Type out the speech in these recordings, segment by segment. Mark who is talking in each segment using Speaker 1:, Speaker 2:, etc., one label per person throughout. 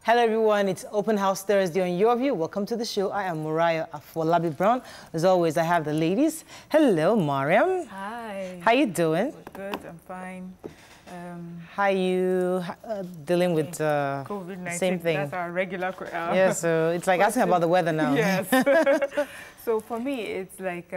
Speaker 1: Hello everyone, it's Open House Thursday on Your View. Welcome to the show. I am Mariah Afolabi Brown. As always, I have the ladies. Hello, Mariam.
Speaker 2: Hi.
Speaker 1: How you doing?
Speaker 2: Good, I'm fine.
Speaker 1: How you dealing with
Speaker 2: COVID-19?
Speaker 1: same thing?
Speaker 2: That's our regular
Speaker 1: yeah, so it's like asking about the weather now.
Speaker 2: Yes. So for me, it's like,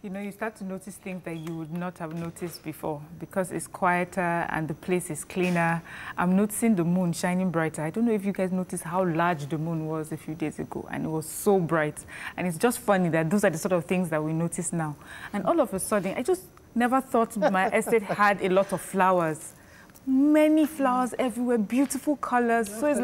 Speaker 2: you know, you start to notice things that you would not have noticed before because it's quieter and the place is cleaner. I'm noticing the moon shining brighter. I don't know if you guys noticed how large the moon was a few days ago, and it was so bright. And it's just funny that those are the sort of things that we notice now. And all of a sudden, I just never thought my estate had a lot of flowers. Many flowers everywhere, beautiful colors. So it's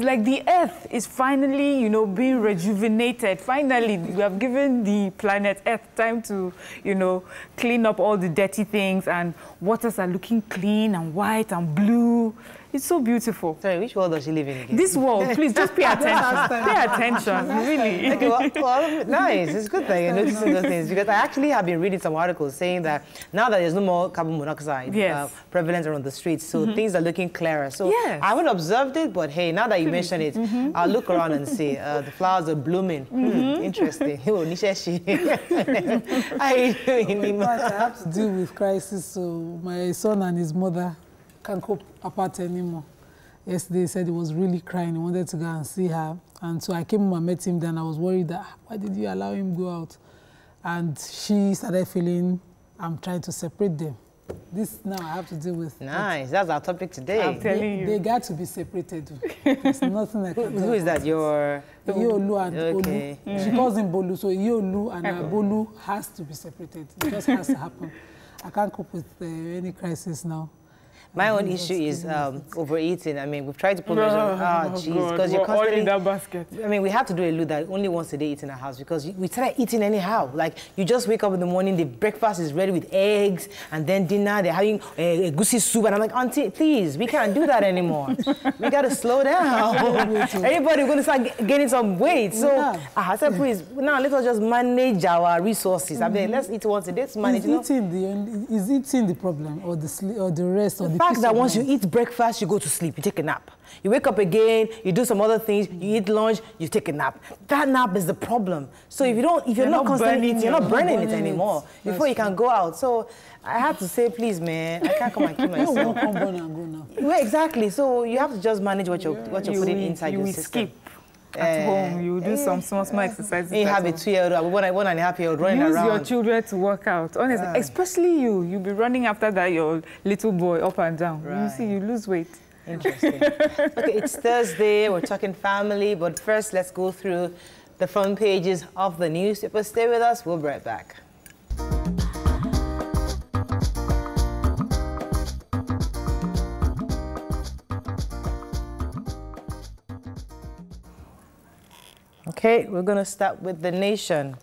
Speaker 2: like the earth is finally, you know, being rejuvenated. Finally, we have given the planet Earth time to, you know, clean up all the dirty things, and waters are looking clean and white and blue. It's so beautiful.
Speaker 1: Sorry, which world does she live in again?
Speaker 2: This world, please, just pay attention. Pay attention, really.
Speaker 1: Okay, well, nice. It's good that you're noticing those things, because I actually have been reading some articles saying that now that there's no more carbon monoxide prevalent around the streets, so things are looking clearer. So I haven't observed it, but hey, now that you mention it, I'll look around and see the flowers are blooming. Interesting.
Speaker 3: I have to deal with crisis, so my son and his mother can't cope apart anymore. Yesterday he said he was really crying. He wanted to go and see her. And so I came home and met him. Then I was worried that, why did you allow him go out? And she started feeling I'm trying to separate them. This now I have to deal with.
Speaker 1: Nice. That's our topic today.
Speaker 2: I'm telling you.
Speaker 3: They got to be separated. There's nothing I can do.
Speaker 1: Who is that? Your...
Speaker 3: Iolu and
Speaker 1: okay.
Speaker 3: Olu. She calls him Bolu. So Iolu and Bolu has to be separated. It just has to happen. I can't cope with any crisis now.
Speaker 1: My own issue is overeating. I mean, we've tried to put measure. Oh, jeez, because you're
Speaker 2: all in that basket.
Speaker 1: I mean, we have to do a rule that only once a day eat in our house, because we try eating anyhow. Like, you just wake up in the morning, the breakfast is ready with eggs, and then dinner, they're having a goosey soup, and I'm like, Auntie, please, we can't do that anymore. We got to slow down. Everybody's going to start gaining some weight. So I said, please, now let us just manage our resources. I mean, let's eat once a day. Let's manage.
Speaker 3: Is eating the problem, or the sleep, or the rest, or the
Speaker 1: fact that once you eat breakfast, you go to sleep, you take a nap. You wake up again, you do some other things, you eat lunch, you take a nap. That nap is the problem. So if you're not constantly eating, you're not burning it anymore before you can go out. So I have to say, please, man, I can't come and kill myself.
Speaker 3: You won't burn and go now.
Speaker 1: Well, exactly. So you have to just manage what you're putting inside your system.
Speaker 2: You skip. At home, you do some small exercises.
Speaker 1: You have a 2-year-old, 1.5-year-old running around.
Speaker 2: Use your children to work out. Honestly, especially you'll be running after that your little boy up and down. Right. You see, you lose weight.
Speaker 1: Interesting. Okay, it's Thursday. We're talking family, but first, let's go through the front pages of the newspaper. Stay with us. We'll be right back. Okay, we're going to start with The Nation.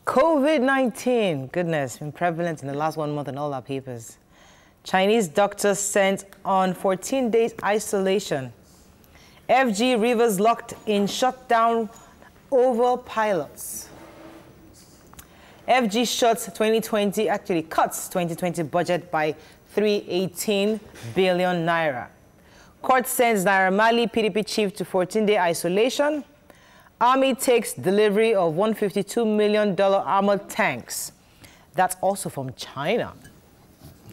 Speaker 1: COVID-19, goodness, been prevalent in the last 1 month in all our papers. Chinese doctors sent on 14 days isolation. FG Rivers locked in shutdown over pilots. FG cuts 2020 budget by 318 billion naira. Court sends Naira Marley PDP chief to 14-day isolation. Army takes delivery of $152 million armored tanks. That's also from China.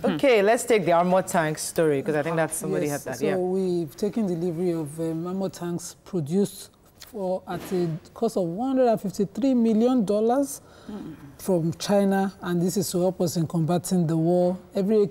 Speaker 1: Okay, let's take the armored tanks story, because I think that's somebody had that.
Speaker 3: So we've taken delivery of armored tanks produced at a cost of $153 million from China, and this is to help us in combating the war. Every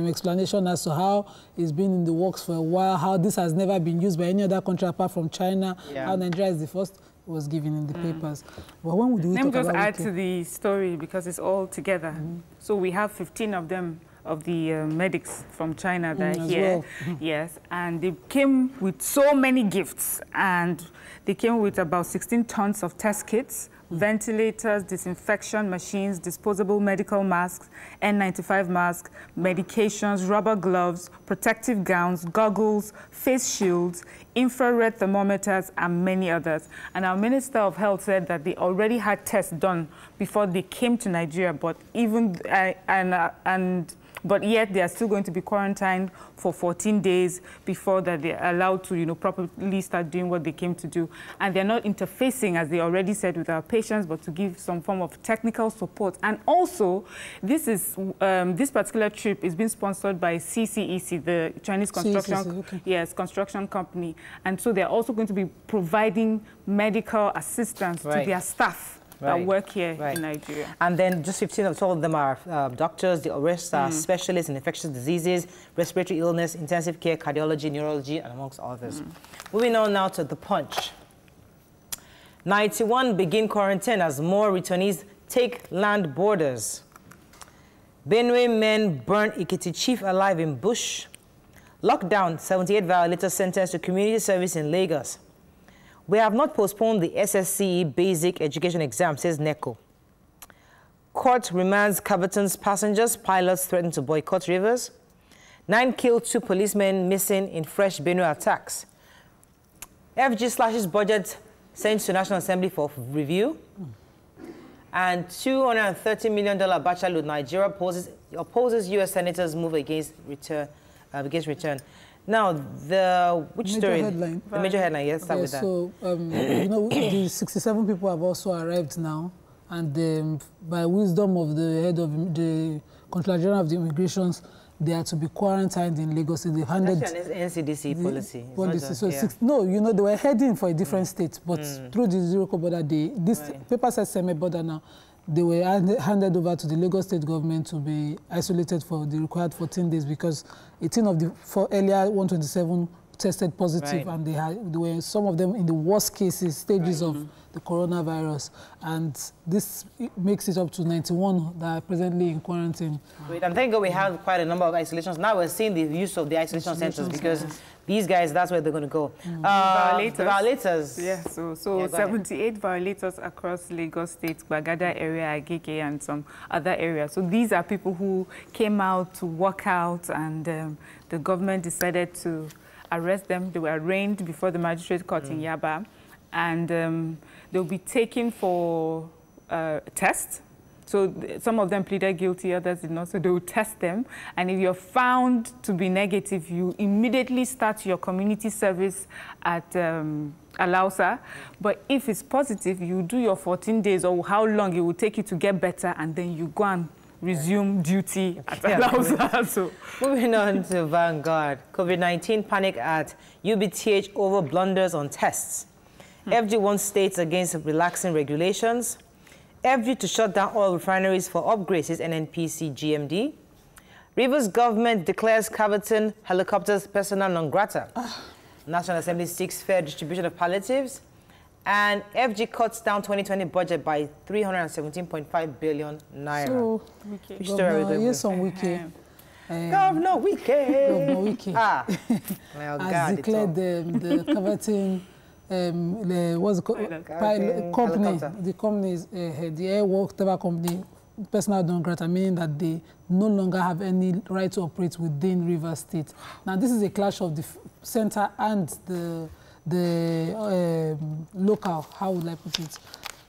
Speaker 3: explanation as to how it's been in the works for a while, how this has never been used by any other country apart from China, how Nigeria is the first, was given in the papers. But when would we
Speaker 2: Let me just add to the story, because it's all together. So we have 15 of them, of the medics from China that are here. Well. Yes, and they came with so many gifts, and they came with about 16 tons of test kits, ventilators, disinfection machines, disposable medical masks, N95 masks, medications, rubber gloves, protective gowns, goggles, face shields, infrared thermometers, and many others. And our Minister of Health said that they already had tests done before they came to Nigeria, but even but yet they are still going to be quarantined for 14 days before that they're allowed to, you know, properly start doing what they came to do. And they're not interfacing, as they already said, with our patients, but to give some form of technical support. And also, this particular trip is being sponsored by CCEC, the Chinese construction company. And so they're also going to be providing medical assistance to their staff that work here in Nigeria.
Speaker 1: And then just 15 of all of them are doctors. The rest are specialists in infectious diseases, respiratory illness, intensive care, cardiology, neurology, and amongst others. Moving on now to the Punch. 91 begin quarantine as more returnees take land borders. Benue men burn Ikiti chief alive in bush. Lockdown, 78 violators sentenced to community service in Lagos. We have not postponed the SSCE basic education exam, says NECO. Court remands Caverton's passengers. Pilots threaten to boycott rivers. 9 killed, 2 policemen missing in fresh Benue attacks. FG slashes budget sent to National Assembly for review. And $230 million bacha load. Nigeria opposes U.S. senators' move against return. Now, which story?
Speaker 3: Headline.
Speaker 1: The major headline, yes, start with that.
Speaker 3: So, you know, the 67 people have also arrived now, and by wisdom of the head of the Controller General of the Immigrations, they are to be quarantined in Lagos. They handed
Speaker 1: that's an NCDC policy.
Speaker 3: No, you know, they were heading for a different state, but through the zero border, this paper says semi-border now. They were handed over to the Lagos state government to be isolated for the required 14 days because 18 of the earlier 127 tested positive, and they were some of them in the worst stages of the coronavirus. And this makes it up to 91 that are presently in quarantine.
Speaker 1: And thank God we have quite a number of isolations. Now we're seeing the use of the isolation centers because these guys, that's where they're going to go. Violators.
Speaker 2: Yeah, so 78 violators across Lagos State, Bagada area, Agege, and some other areas. So these are people who came out to walk out, and the government decided to arrest them. They were arraigned before the magistrate court in Yaba, and they'll be taken for tests. So some of them pleaded guilty, others did not. So they will test them. And if you're found to be negative, you immediately start your community service at Alausa. But if it's positive, you do your 14 days or how long it will take you to get better, and then you go and resume duty at Alausa. So
Speaker 1: moving on to Vanguard. COVID-19 panic at UBTH over blunders on tests. FG wants states against relaxing regulations. FG to shut down oil refineries for upgrades, is NNPC GMD. Rivers government declares Caverton helicopters persona non grata. National Assembly seeks fair distribution of palliatives. And FG cuts down 2020 budget by 317.5 billion naira.
Speaker 3: So, Governor Wike has declared the Caverton what's it called? The company is the airwork whatever company, personal non grata, meaning that they no longer have any right to operate within Rivers State. Now, this is a clash of the center and the local, how would I put it?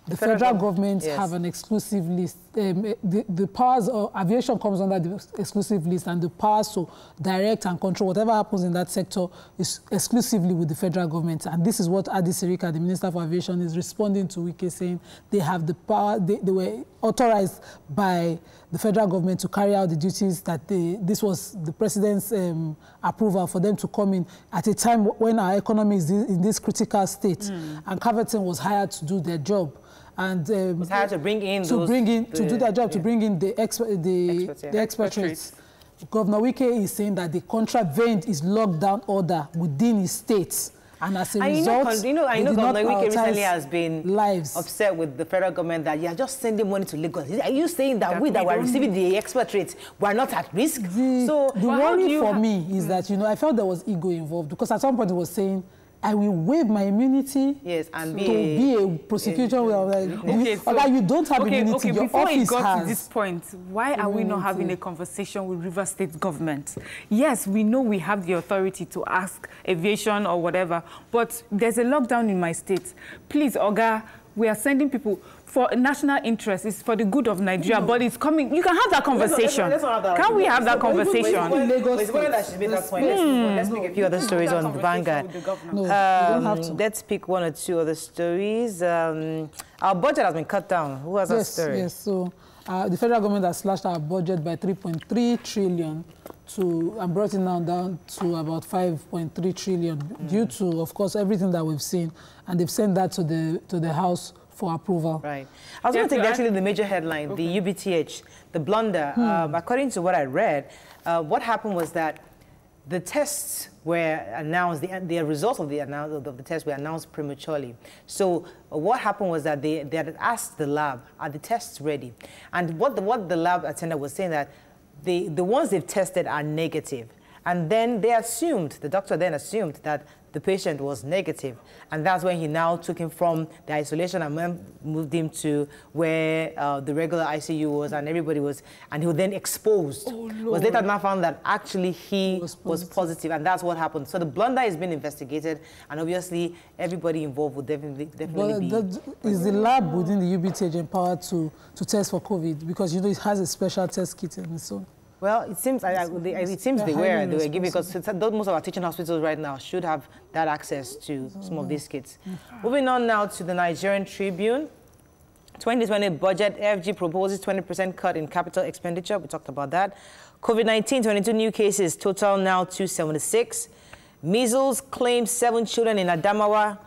Speaker 3: The federal government have an exclusive list. The powers of aviation comes under the exclusive list, and the powers to direct and control whatever happens in that sector is exclusively with the federal government. And this is what Adi Sirika, the Minister for Aviation, is responding to Wike, saying they have the power, they were authorized by the federal government to carry out the duties that this was the president's approval for them to come in at a time when our economy is in this critical state. And Caverton was hired to do their job. And
Speaker 1: was hired to bring in
Speaker 3: to do their job, to bring in the expatriates. Governor Wike is saying that the contravened his lockdown order within his state, and as a result,
Speaker 1: I know Governor Wike recently has been upset with the federal government that you are just sending money to Lagos. Are you saying that we that were receiving the expatriates were not at risk?
Speaker 3: The worry for me is that I felt there was ego involved, because at some point he was saying, I will waive my immunity
Speaker 1: and
Speaker 3: be a prosecutor. You don't have immunity. Your
Speaker 2: before
Speaker 3: office
Speaker 2: it got
Speaker 3: has.
Speaker 2: to this point, why are we not having a conversation with River State government? Yes, we know we have the authority to ask aviation or whatever, but there's a lockdown in my state. Please, Oga, we are sending people. for national interest. It's for the good of Nigeria, but it's coming. You can have that conversation. Can we have that conversation?
Speaker 1: Let's pick a few other stories on Vanguard. Let's pick one or two other stories. Our budget has been cut down. Who has that story?
Speaker 3: Yes, so the federal government has slashed our budget by 3.3 trillion and brought it now down to about 5.3 trillion due to, of course, everything that we've seen. And they've sent that to the House for approval.
Speaker 1: Right. I was going to take actually the major headline, the UBTH, the blunder. According to what I read, what happened was that the tests were announced, the results of the test were announced prematurely. So what happened was that they had asked the lab, are the tests ready? And what the lab attendant was saying that the ones they've tested are negative. And then the doctor then assumed that the patient was negative. And that's when he now took him from the isolation and moved him to where the regular ICU was and everybody was, and he was then exposed. Oh, was later now found that actually he was positive, and that's what happened. So the blunder is being investigated, and obviously everybody involved will definitely be.
Speaker 3: Is the lab within the UBTH empowered to test for COVID? Because, you know, it has a special test kit in its own.
Speaker 1: Well, it seems they were giving, because most of our teaching hospitals right now should have that access to some of these kits. Moving on now to the Nigerian Tribune. 2020 budget, FG proposes 20% cut in capital expenditure. We talked about that. COVID-19, 22 new cases, total now 276. Measles claims 7 children in Adamawa.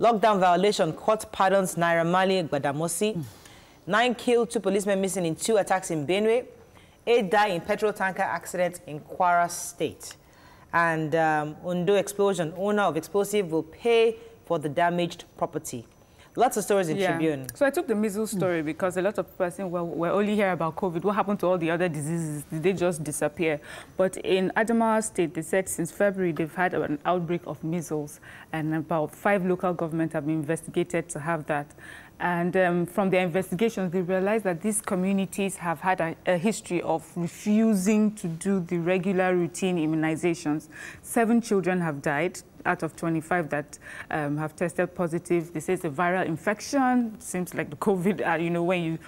Speaker 1: Lockdown violation, court pardons Naira Marley Gbadamosi. 9 killed, 2 policemen missing in 2 attacks in Benue. 8 die in petrol tanker accident in Kwara State. And Ondo explosion, owner of explosive will pay for the damaged property. Lots of stories in Tribune.
Speaker 2: So I took the measles story because a lot of people are saying, well, we're only here about COVID. What happened to all the other diseases? Did they just disappear? But in Adamawa State, they said since February, they've had an outbreak of measles, and about 5 local governments have been investigated to have that. And from their investigations, they realized that these communities have had a history of refusing to do the regular routine immunizations. 7 children have died out of 25 that have tested positive. They say it's a viral infection. Seems like the COVID, you know, when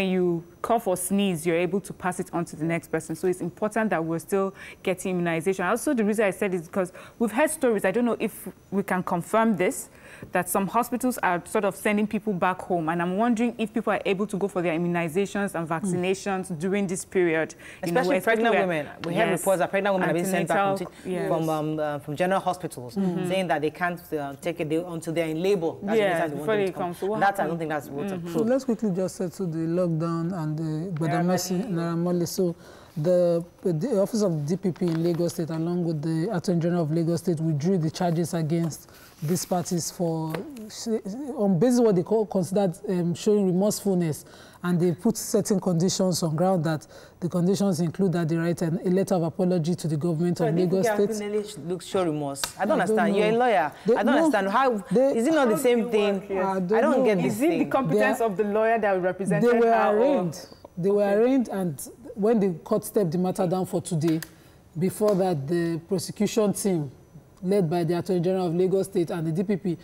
Speaker 2: you cough or sneeze, you're able to pass it on to the next person. So it's important that we're still getting immunization. Also, the reason I said is because we've heard stories, I don't know if we can confirm this, that some hospitals are sort of sending people back home. And I'm wondering if people are able to go for their immunizations and vaccinations during this period.
Speaker 1: Especially pregnant women. We have reports that pregnant women have been sent back from general hospitals, saying that they can't take it until they're in labor. That's before they come. So I don't think that's true.
Speaker 3: So let's quickly just settle the lockdown and the Gbadamosi Naira Marley. So the Office of DPP in Lagos State, along with the Attorney General of Lagos State, withdrew the charges against these parties for, on basis of what they considered showing remorsefulness, and they put certain conditions on ground that the conditions include that they write a letter of apology to the government of Lagos State.
Speaker 1: Looks show remorse. I don't understand. You're a lawyer. I don't understand how. Is it not the same thing? I don't get this thing.
Speaker 2: Is it the competence of the lawyer that represented her?
Speaker 3: They were arraigned. They were arraigned, and when the court stepped the matter down for today, before that, the prosecution team, led by the Attorney General of Lagos State and the DPP,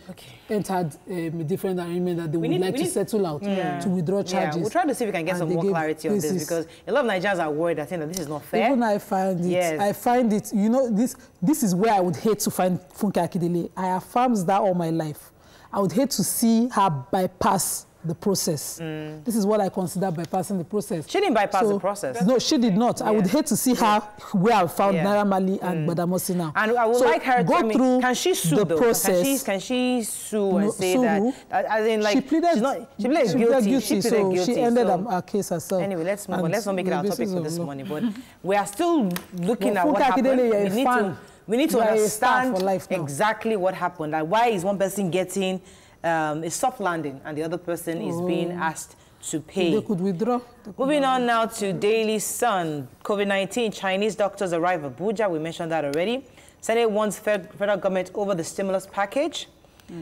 Speaker 3: entered a different arrangement that they would like to settle out, to withdraw charges.
Speaker 1: We'll try to see if we can get some more clarity on this, because a lot of Nigerians are worried, I think, that this is not fair.
Speaker 3: Even I find it, I find it, you know, this is where I would hate to find Funke Akindele. I have affirmed that all my life. I would hate to see her bypass the process. This is what I consider bypassing the process.
Speaker 1: She didn't bypass the process.
Speaker 3: No, she did not. I would hate to see her where I found Naira Marley and Gbadamosi now.
Speaker 1: And I would like her to go through can she sue the process? Can she sue and say that? As in, like, she pleaded guilty.
Speaker 3: She ended her case herself.
Speaker 1: Anyway, let's move on. Let's not make it our topic for this morning. But we are still looking at what happened. We need to understand exactly what happened. Like, why is one person getting a soft landing and the other person is being asked to pay?
Speaker 3: They could withdraw.
Speaker 1: Moving on now to Daily Sun. COVID-19, Chinese doctors arrive Abuja. We mentioned that already. Senate wants federal government over the stimulus package.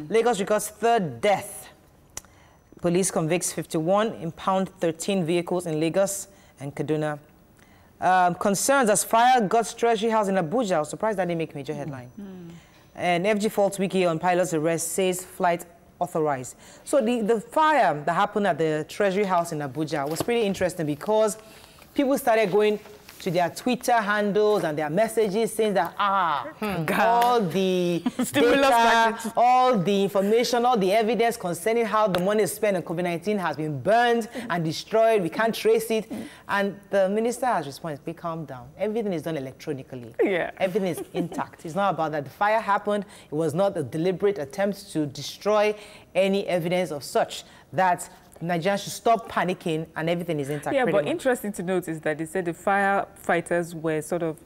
Speaker 1: Lagos records 3rd death. Police convicts 51, impound 13 vehicles in Lagos and Kaduna. Concerns as fire guts Treasury House in Abuja. I was surprised that didn't make major headline. And FG Fault Wiki on pilot's arrest says flight authorized. So the fire that happened at the Treasury House in Abuja was pretty interesting because people started going to their Twitter handles and their messages saying that, all the data, all the information, all the evidence concerning how the money is spent on COVID-19 has been burned and destroyed. We can't trace it. And the minister has responded, be calm down. Everything is done electronically.
Speaker 2: Yeah.
Speaker 1: Everything is intact. It's not about that. The fire happened. It was not a deliberate attempt to destroy any evidence of such. That Nigerians should stop panicking and everything is intact.
Speaker 2: Yeah, but interesting to note is that they said the firefighters were sort of,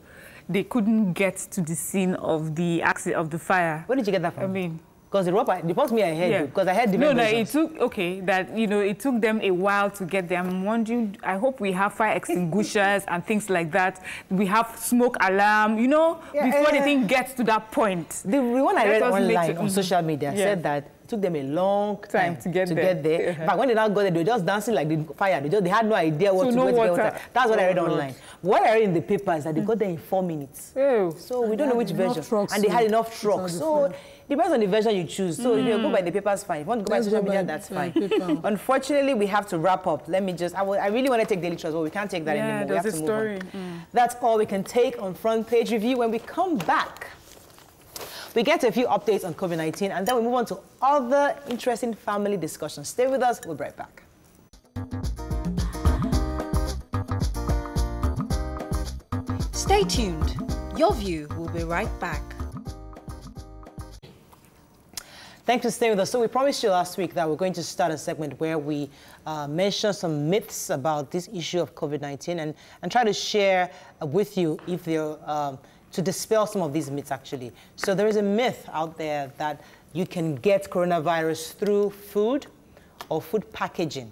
Speaker 2: they couldn't get to the scene of the accident of the fire.
Speaker 1: Where did you get that from?
Speaker 2: I mean,
Speaker 1: because the report me ahead, because I had different versions.
Speaker 2: No, it took, it took them a while to get there. I'm wondering, I hope we have fire extinguishers and things like that. We have smoke alarm, before the thing gets to that point.
Speaker 1: The one I read online on social media said that it took them a long time to get there. But when they now got there, they were just dancing like the fire. They had no idea what to do. That's what I read online. What I read in the paper is that they got there in 4 minutes. So we don't know which version. And they had enough trucks. So it depends on the version you choose. So if you go by the papers, fine. If you want to go by social media, that's fine. Unfortunately, we have to wrap up. Let me just, I really want to take daily trust, but we can't take that anymore. We have to move on. That's all we can take on Front Page Review. When we come back, we get a few updates on COVID-19, and then we move on to other interesting family discussions. Stay with us. We'll be right back.
Speaker 4: Stay tuned. Your View will be right back.
Speaker 1: Thanks for staying with us. So we promised you last week that we're going to start a segment where we mention some myths about this issue of COVID-19 and try to share with you if they're to dispel some of these myths, actually. So there is a myth out there that you can get coronavirus through food or food packaging,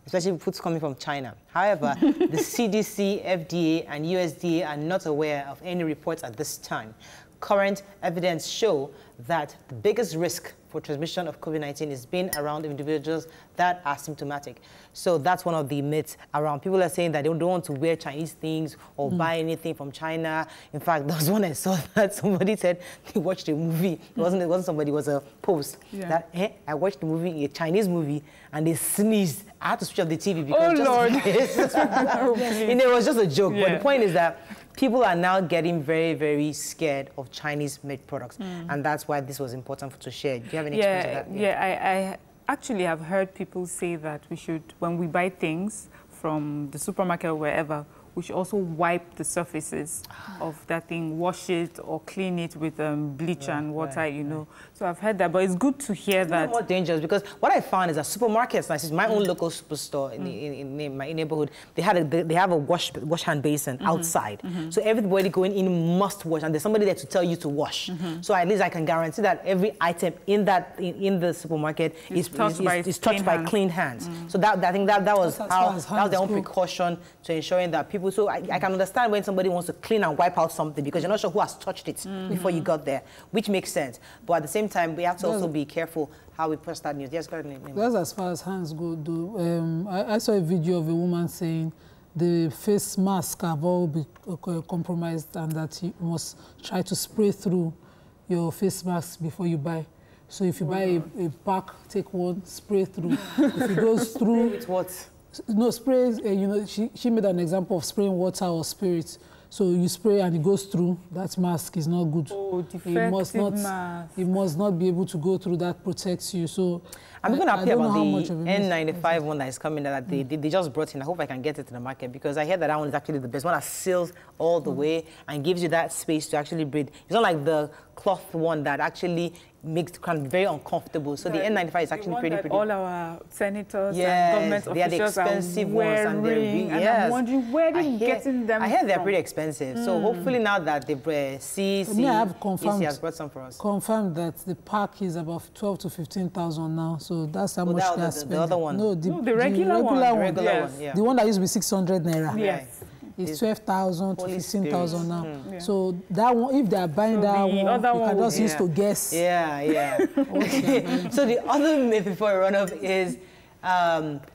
Speaker 1: especially foods coming from China. However, the CDC, FDA, and USDA are not aware of any reports at this time. Current evidence show that the biggest risk for transmission of COVID-19 is being around individuals that are symptomatic. So that's one of the myths around. People are saying that they don't want to wear Chinese things or buy anything from China. In fact, there was one I saw that somebody said they watched a movie. It wasn't somebody, it was a post. That, I watched the movie, a Chinese movie, and they sneezed. I had to switch off the TV because it was just a joke. But the point is that people are now getting very, very scared of Chinese-made products, and that's why this was important to share. Do you have any experience with that?
Speaker 2: I actually have heard people say that we should, when we buy things from the supermarket or wherever, we should also wipe the surfaces of that thing, wash it or clean it with bleach and water, you know. So I've heard that, but it's good to hear that.
Speaker 1: It's more dangerous because what I found is that supermarkets, like my own local superstore in my neighborhood, they have a wash hand basin outside. So everybody going in must wash, and there's somebody there to tell you to wash. So at least I can guarantee that every item in the supermarket is touched by clean hands. So I think that was their own precaution to ensuring that people. So I can understand when somebody wants to clean and wipe out something because you're not sure who has touched it before you got there, which makes sense. But at the same time, we have to also be careful how we post that news. Yes, go ahead.
Speaker 3: That's as far as hands go. I saw a video of a woman saying the face masks have all been compromised and that you must try to spray through your face mask before you buy. So if you buy a pack, take one, spray through. If it goes through...
Speaker 1: With what?
Speaker 3: No, spray, you know, she made an example of spraying water or spirit. So you spray and it goes through, that mask is not good.
Speaker 2: Oh, defective mask.
Speaker 3: It must not be able to go through, that protects you. So
Speaker 1: I'm going to happy about the N95 one that is coming that they just brought in. I hope I can get it to the market because I hear that one is actually the best one that seals all the way and gives you that space to actually breathe. It's not like the cloth one that actually makes it kind of very uncomfortable. So the N95 is actually pretty.
Speaker 2: All our senators and government officials
Speaker 1: they are the expensive
Speaker 2: ones, and they're I'm wondering where they're getting them.
Speaker 1: I hear they're pretty expensive. So hopefully now that the CDC has brought some for us.
Speaker 3: Confirmed that the pack is about 12 to 15,000 now. So that's how much they're spending.
Speaker 1: The other one.
Speaker 3: No, the regular one. The one that used to be 600 naira.
Speaker 2: Yes.
Speaker 3: It's 12,000 to 15,000 now. So that one, if they are buying that one, you can just use to guess.
Speaker 1: So the other myth before we run off is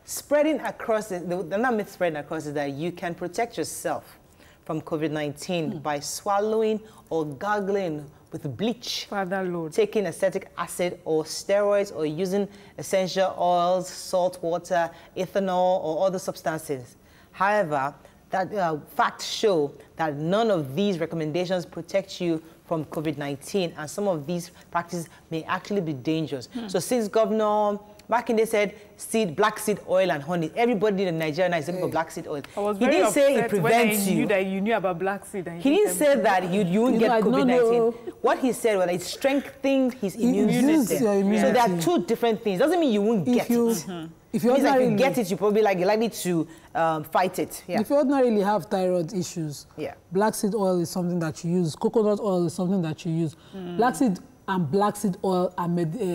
Speaker 1: spreading across. The myth spreading across is that you can protect yourself from COVID-19 by swallowing or gargling with bleach,
Speaker 2: Father Lord,
Speaker 1: taking acetic acid or steroids, or using essential oils, salt water, ethanol, or other substances. However, that facts show that none of these recommendations protect you from COVID-19, and some of these practices may actually be dangerous. So since Governor Makinde said black seed oil and honey, everybody in Nigeria now is looking for black seed oil. He didn't say it prevents you.
Speaker 2: That you knew about black seed. And
Speaker 1: he didn't say that you won't get COVID-19. What he said was that it strengthens his immune system. So there are two different things. Doesn't mean you won't get it.
Speaker 3: If you
Speaker 1: get it, you probably you're likely to fight it. Yeah.
Speaker 3: If you ordinarily have thyroid issues, black seed oil is something that you use. Coconut oil is something that you use. Black seed oil are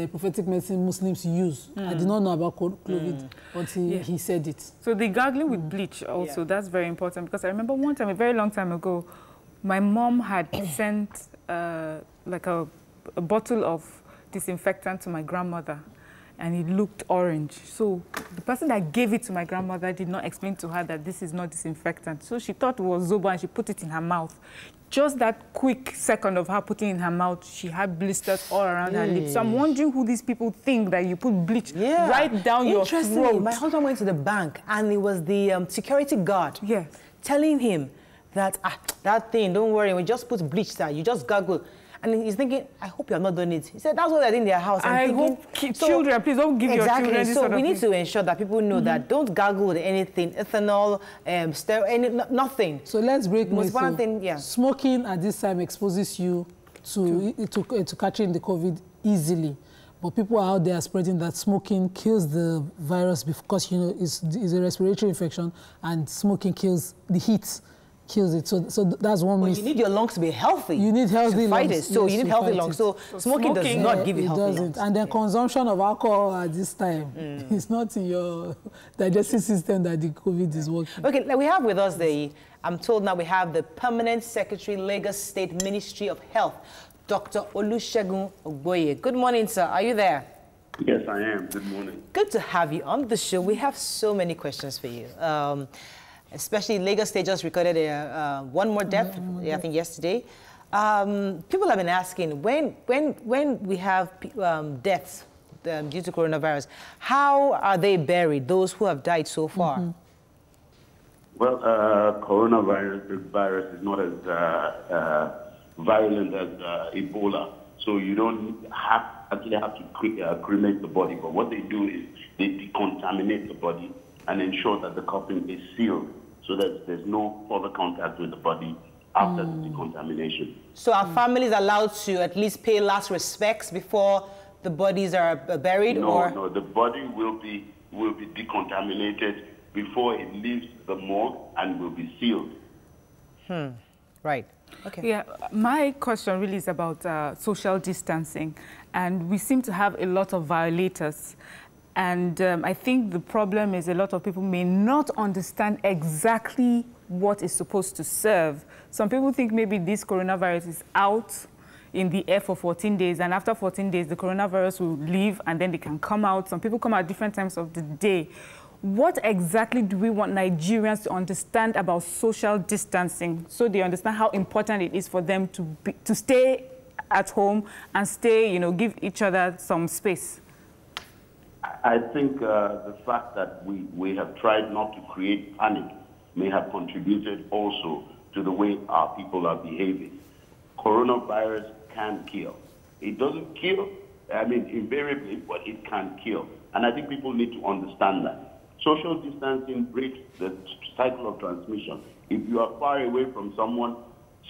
Speaker 3: prophetic medicine Muslims use. I did not know about COVID until he said it.
Speaker 2: So the gargling with bleach also, that's very important, because I remember one time, a very long time ago, my mom had sent like a bottle of disinfectant to my grandmother, and it looked orange. So the person that gave it to my grandmother did not explain to her that this is not disinfectant. So she thought it was Zobo, and she put it in her mouth. Just that quick second of her putting it in her mouth, she had blisters all around her lips. So I'm wondering who these people think that you put bleach right down your throat.
Speaker 1: My husband went to the bank, and it was the security guard telling him that, that thing, don't worry, we just put bleach there, you just gargle. And he's thinking, I hope you're not doing it. He said, that's what they're doing in their house.
Speaker 2: I hope children, please don't give your children this sort of
Speaker 1: thing. So we need to ensure that people know that don't gargle with anything, ethanol, steroid, nothing.
Speaker 3: So let's break
Speaker 1: most one thing,
Speaker 3: Smoking at this time exposes you to catching the COVID easily. But people are out there spreading that smoking kills the virus because, you know, it's a respiratory infection, and smoking kills the heat. Kills it. So that's one myth.
Speaker 1: You need your lungs to be healthy.
Speaker 3: You need healthy lungs.
Speaker 1: It. So you need healthy lungs. So smoking does not give you healthy lungs.
Speaker 3: And then consumption of alcohol at this time is not in your digestive system that the COVID is working.
Speaker 1: Okay, we have with us I'm told now we have the Permanent Secretary, Lagos State Ministry of Health, Dr. Olusegun Ogboye. Good morning, sir. Are you there?
Speaker 5: Yes, I am. Good morning.
Speaker 1: Good to have you on the show. We have so many questions for you. Especially Lagos State just recorded one more death, I think yesterday. People have been asking, when we have deaths due to coronavirus, how are they buried, those who have died so far?
Speaker 5: Well, coronavirus is not as violent as Ebola, so you don't actually have to cremate the body. But what they do is they decontaminate the body and ensure that the coffin is sealed so that there's no further contact with the body after the decontamination. So
Speaker 1: are families allowed to at least pay last respects before the bodies are buried?
Speaker 5: No, the body will be decontaminated before it leaves the morgue and will be sealed.
Speaker 1: Right. Okay.
Speaker 2: Yeah, my question really is about social distancing, and we seem to have a lot of violators. And I think the problem is a lot of people may not understand exactly what is supposed to serve. Some people think maybe this coronavirus is out in the air for 14 days, and after 14 days, the coronavirus will leave, and then they can come out. Some people come out at different times of the day. What exactly do we want Nigerians to understand about social distancing so they understand how important it is for them to stay at home and stay, you know, give each other some space?
Speaker 5: I think the fact that we have tried not to create panic may have contributed also to the way our people are behaving. Coronavirus can kill. It doesn't kill, I mean, invariably, but it can kill. And I think people need to understand that. Social distancing breaks the cycle of transmission. If you are far away from someone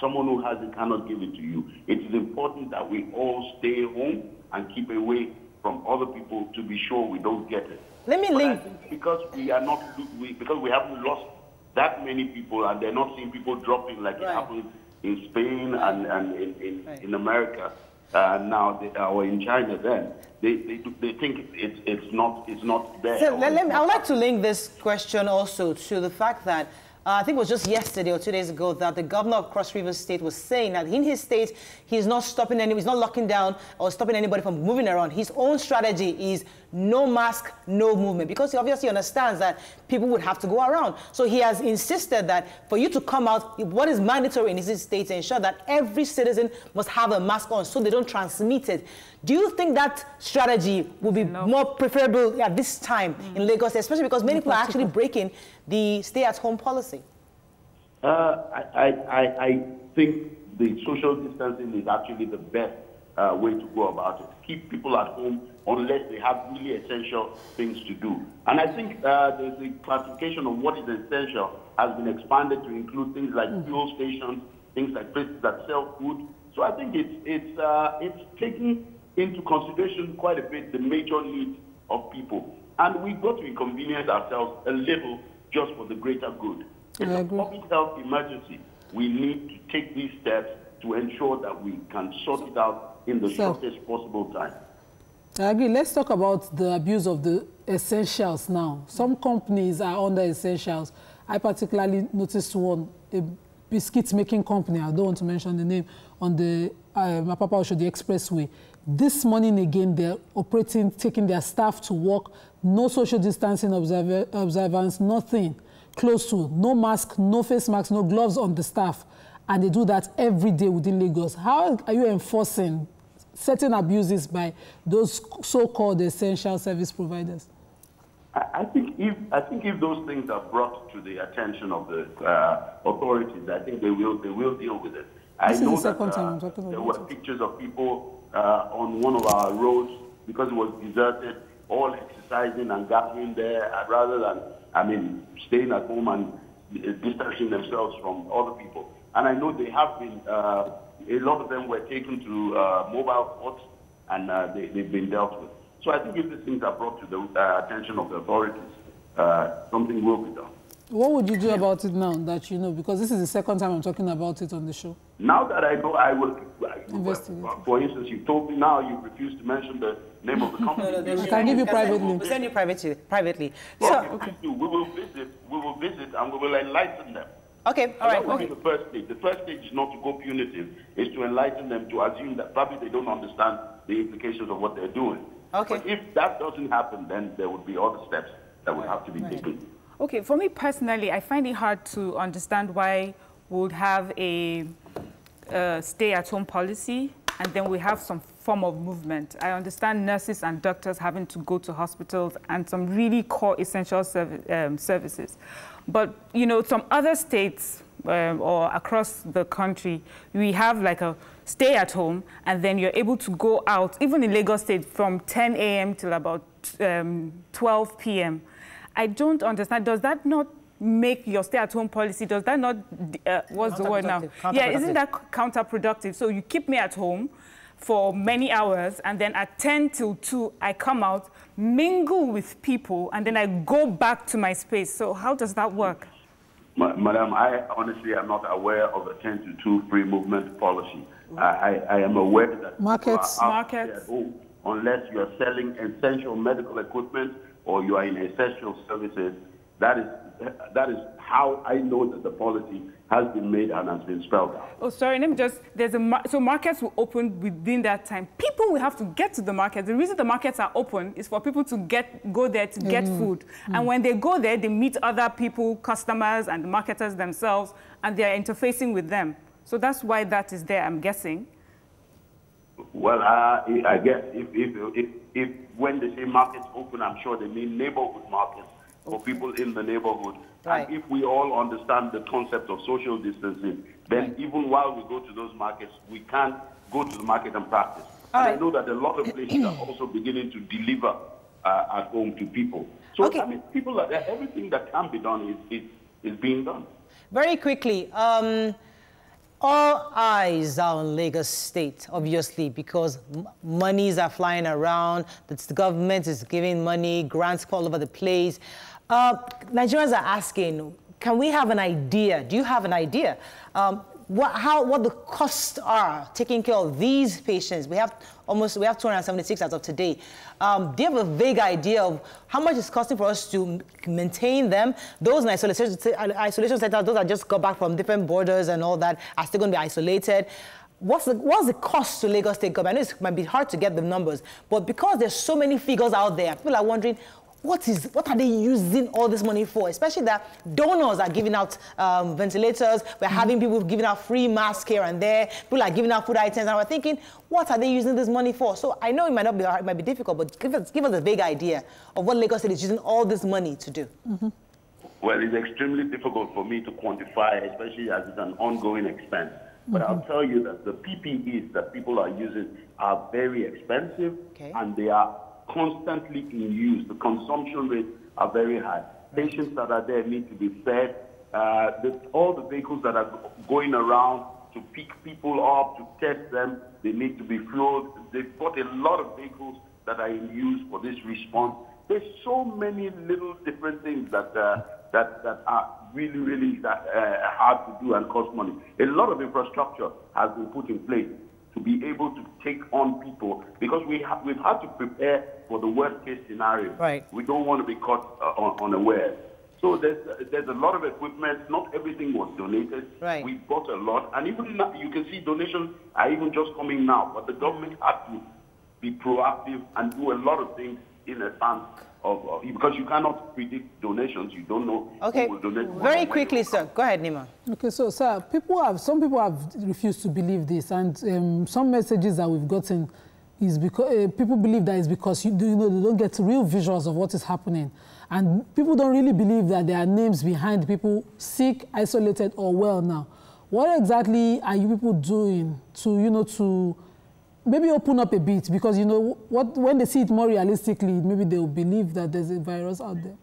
Speaker 5: who has it cannot give it to you. It is important that we all stay home and keep away from other people to be sure we don't get it.
Speaker 1: Let me link.
Speaker 5: Because we haven't lost that many people, and they're not seeing people dropping like it happened in Spain and in America now, or in China. Then they think it's not there.
Speaker 1: So I would like to link this question also to the fact that I think it was just yesterday or 2 days ago, that the governor of Cross River State was saying that in his state, he's not stopping he's not locking down or stopping anybody from moving around. His own strategy is no mask, no movement, because he obviously understands that people would have to go around. So he has insisted that for you to come out, what is mandatory in his state to ensure that every citizen must have a mask on so they don't transmit it. Do you think that strategy would be more preferable at this time in Lagos, especially because many people are actually breaking the stay-at-home policy?
Speaker 5: I think the social distancing is actually the best way to go about it. Keep people at home unless they have really essential things to do. And I think the classification of what is essential has been expanded to include things like fuel stations, things like places that sell food. So I think it's taking into consideration quite a bit the major needs of people. And we've got to inconvenience ourselves a little just for the greater good. It's a public health emergency. We need to take these steps to ensure that we can sort it out in the shortest possible time.
Speaker 3: I agree. Let's talk about the abuse of the essentials now. Some companies are under essentials. I particularly noticed one, a biscuit making company, I don't want to mention the name, on the Apapa Oshodi Expressway. This morning again, they're operating, taking their staff to work, no social distancing observance, nothing close to, no mask, no face mask, no gloves on the staff. And they do that every day within Lagos. How are you enforcing certain abuses by those so-called essential service providers?
Speaker 5: I think if those things are brought to the attention of the authorities, I think they will deal with it. I know that there were pictures of people on one of our roads, because it was deserted, all exercising and gathering there, rather than, staying at home and distancing themselves from other people. And I know they have been, a lot of them were taken to mobile courts, and they've been dealt with. So I think if these things are brought to the attention of the authorities, something will be done.
Speaker 3: What would you do about it now that you know? Because this is the second time I'm talking about it on the show.
Speaker 5: Now that I know, I will
Speaker 3: investigate.
Speaker 5: For instance, you told me now you refuse to mention the name of the company.
Speaker 3: I can give you privately.
Speaker 1: We'll send you privately.
Speaker 5: Well, so, we will visit and we will enlighten them.
Speaker 1: Okay, all right.
Speaker 5: That will be the first stage. The first stage is not to go punitive, is to enlighten them, to assume that probably they don't understand the implications of what they're doing.
Speaker 1: Okay.
Speaker 5: But if that doesn't happen, then there would be other steps that would have to be taken.
Speaker 2: Okay, for me personally, I find it hard to understand why we would have a stay-at-home policy and then we have some form of movement. I understand nurses and doctors having to go to hospitals and some really core essential services. But, you know, some other states or across the country, we have like a stay at home and then you're able to go out, even in Lagos State, from 10 a.m. till about 12 p.m. I don't understand. Does that not make your stay-at-home policy, does that not, what's the word now? Yeah, isn't that counterproductive? So you keep me at home for many hours, and then at 10 till 2, I come out, mingle with people, and then I go back to my space. So how does that work?
Speaker 5: Madam, I honestly am not aware of a 10 to 2 free movement policy. I am aware that
Speaker 3: markets
Speaker 5: at home, unless you are selling essential medical equipment or you are in essential services. That is how I know that the policy has been made and has been spelled out.
Speaker 2: Oh, sorry, let me just, so markets will open within that time. People will have to get to the market. The reason the markets are open is for people to go there to get food. And when they go there, they meet other people, customers and the marketers themselves, and they're interfacing with them. So that's why that is there, I'm guessing.
Speaker 5: Well, I guess if when they say markets open, I'm sure they mean neighborhood markets for people in the neighborhood. Right. And if we all understand the concept of social distancing, then even while we go to those markets, we can go to the market and practice. And I know that a lot of places are also beginning to deliver at home to people. So, I mean, everything that can be done is being done.
Speaker 1: Very quickly, all eyes are on Lagos State, obviously, because monies are flying around, the government is giving money, grants all over the place. Nigerians are asking, can we have an idea? Do you have an idea? what the costs are taking care of these patients. We have 276 as of today. Do you have a vague idea of how much it's costing for us to maintain them? Those in isolation centers, those that just got back from different borders and all that, are still going to be isolated. What's the cost to Lagos State government? I know it might be hard to get the numbers, but because there's so many figures out there, people are wondering, what are they using all this money for? Especially that donors are giving out ventilators. We're having people giving out free masks here and there. People are giving out food items, and we're thinking, what are they using this money for? So I know it might not be hard, it might be difficult, but give us a vague idea of what Lagos State is using all this money to do.
Speaker 5: Well, it's extremely difficult for me to quantify, especially as it's an ongoing expense. But I'll tell you that the PPEs that people are using are very expensive, and they are constantly in use. The consumption rates are very high. Patients that are there need to be fed. All the vehicles that are going around to pick people up, to test them, they need to be fueled. They've got a lot of vehicles that are in use for this response. There's so many little different things that are really, really hard to do and cost money. A lot of infrastructure has been put in place to be able to take on people, because we've had to prepare for the worst case scenario. Right. We don't want to be caught unaware. So there's a lot of equipment. Not everything was donated. Right. We bought a lot, and even now, you can see donations are even just coming now. But the government had to be proactive and do a lot of things in advance of because you cannot predict donations. You don't know who will donate.
Speaker 1: Very quickly, sir. Go ahead, Nima.
Speaker 3: Okay, so sir, some people have refused to believe this, and some messages that we've gotten is because people believe that it's because they don't get real visuals of what is happening, and people don't really believe that there are names behind people sick, isolated, or well now. What exactly are you people doing to maybe open up a bit, because when they see it more realistically, maybe they will believe that there's a virus out there?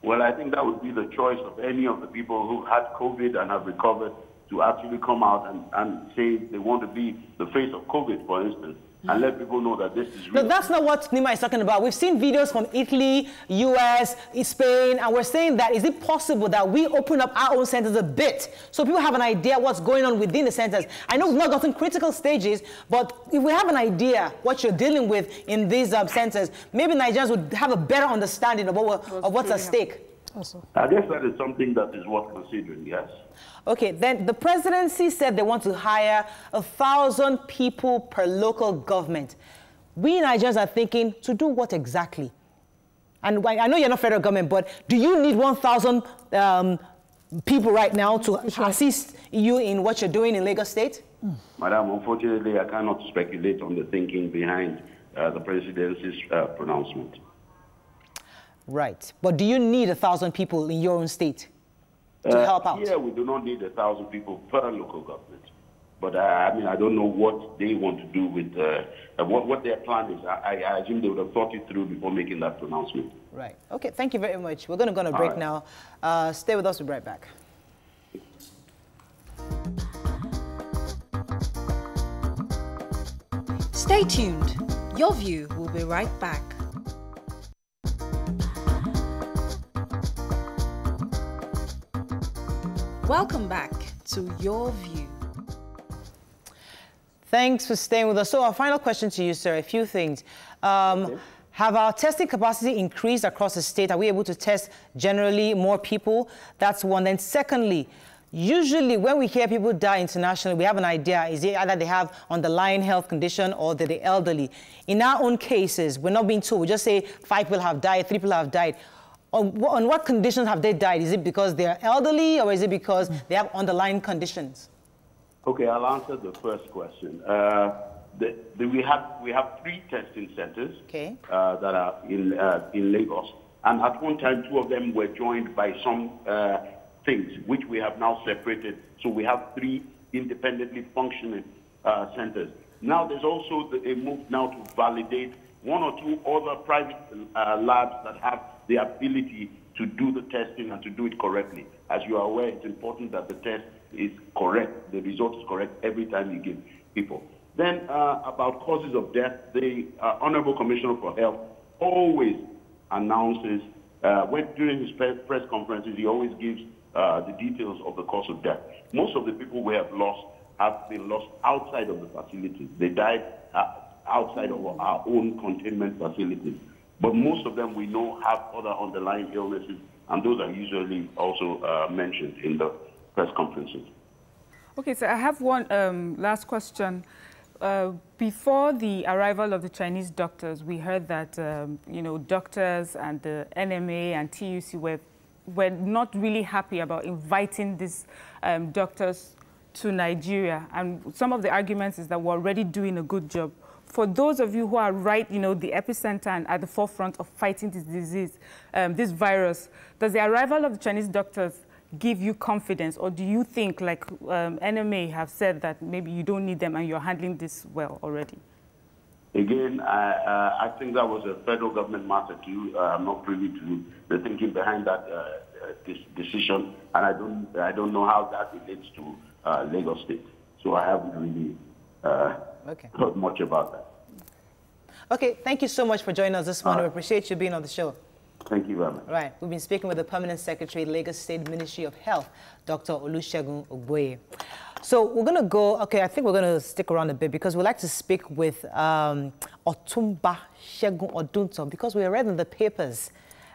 Speaker 5: Well, I think that would be the choice of any of the people who had COVID and have recovered to actually come out and say they want to be the face of COVID, for instance, and let people know that this is real.
Speaker 1: No, that's not what Nima is talking about. We've seen videos from Italy, US, Spain, and we're saying that is it possible that we open up our own centers a bit so people have an idea what's going on within the centers? I know we've not gotten critical stages, but if we have an idea what you're dealing with in these centers, maybe Nigerians would have a better understanding of what's at stake.
Speaker 5: I guess that is something that is worth considering, yes.
Speaker 1: Okay, then the presidency said they want to hire 1,000 people per local government. We Nigerians are thinking, to do what exactly? And I know you're not federal government, but do you need 1,000 people right now to assist you in what you're doing in Lagos State?
Speaker 5: Madam, unfortunately, I cannot speculate on the thinking behind the presidency's pronouncement.
Speaker 1: Right. But do you need 1,000 people in your own state to help out?
Speaker 5: Yeah, we do not need 1,000 people per local government. But I mean, I don't know what they want to do with what their plan is. I assume they would have thought it through before making that pronouncement.
Speaker 1: Right. Okay, thank you very much. We're going to go on a break now. Stay with us. We'll be right back.
Speaker 4: Stay tuned. Your View will be right back. Welcome back to Your View.
Speaker 1: Thanks for staying with us. So our final question to you, sir, a few things. Have our testing capacity increased across the state? Are we able to test generally more people? That's one. Then secondly, usually when we hear people die internationally, we have an idea. Is it either they have underlying health condition or they're the elderly? In our own cases, we're not being told. We just say 5 people have died, 3 people have died. On what conditions have they died? Is it because they're elderly or is it because they have underlying conditions?
Speaker 5: Okay, I'll answer the first question. We have 3 testing centers that are in Lagos. And at one time, 2 of them were joined by some things, which we have now separated. So we have 3 independently functioning centers. Now there's also a move now to validate 1 or 2 other private labs that have the ability to do the testing and to do it correctly. As you are aware, it's important that the test is correct, the result is correct every time you give people. Then about causes of death, the Honorable Commissioner for Health always announces, during his press conferences, he always gives the details of the cause of death. Most of the people we have lost have been lost outside of the facilities. They died outside of our own containment facilities. But most of them we know have other underlying illnesses, and those are usually also mentioned in the press conferences. Okay,
Speaker 2: so I have one last question. Before the arrival of the Chinese doctors, we heard that, you know, doctors and the NMA and TUC were not really happy about inviting these doctors to Nigeria. And some of the arguments is that we're already doing a good job. For those of you who are right, you know, the epicenter and at the forefront of fighting this disease, this virus, does the arrival of the Chinese doctors give you confidence, or do you think, like NMA have said, that maybe you don't need them and you're handling this well already?
Speaker 5: Again, I think that was a federal government matter too. I'm not privy to the thinking behind that this decision, and I don't know how that relates to Lagos State. So I haven't really heard much about that.
Speaker 1: Okay, thank you so much for joining us this morning. We appreciate you being on the show.
Speaker 5: Thank you very much.
Speaker 1: Right, we've been speaking with the Permanent Secretary, Lagos State Ministry of Health, Dr. Olusegun Ogboye. So we're going to go, okay, I think we're going to stick around a bit because we'd like to speak with Otumba Segun Odunto, because we read in the papers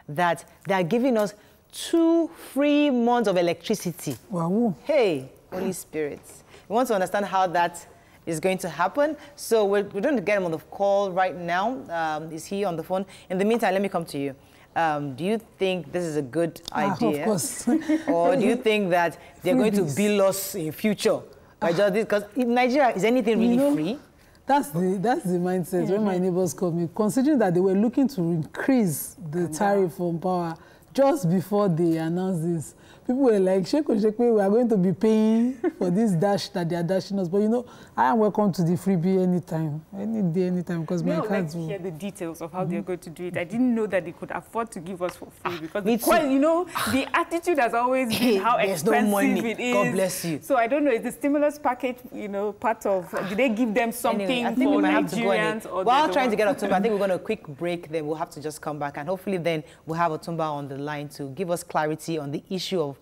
Speaker 1: that they are giving us 2 free months of electricity.
Speaker 3: Wow.
Speaker 1: Hey, Holy Spirit. We want to understand how that is going to happen. So we're going to get him on the call right now. Is he on the phone? In the meantime, let me come to you. Do you think this is a good idea?
Speaker 3: Of course.
Speaker 1: Or do you think that they're going to bill us in future? Because in Nigeria, is anything really free?
Speaker 3: That's the mindset when my neighbors called me, considering that they were looking to increase the tariff on power just before they announced this. People were like, Sheko, we are going to be paying for this dash that they are dashing us. But you know, I am welcome to the freebie anytime, any day, anytime, because my cards will...
Speaker 2: hear the details of how they're going to do it. I didn't know that they could afford to give us for free, because you know, the attitude has always been how expensive it is.
Speaker 1: God bless you.
Speaker 2: So I don't know, is the stimulus package, you know, part of, did they give them something
Speaker 1: anyway, I think
Speaker 2: for
Speaker 1: we might
Speaker 2: Nigerians?
Speaker 1: Have to go while trying to get Otumba, I think we're going to quick break, then we'll have to just come back, and hopefully then we'll have Otumba on the line to give us clarity on the issue of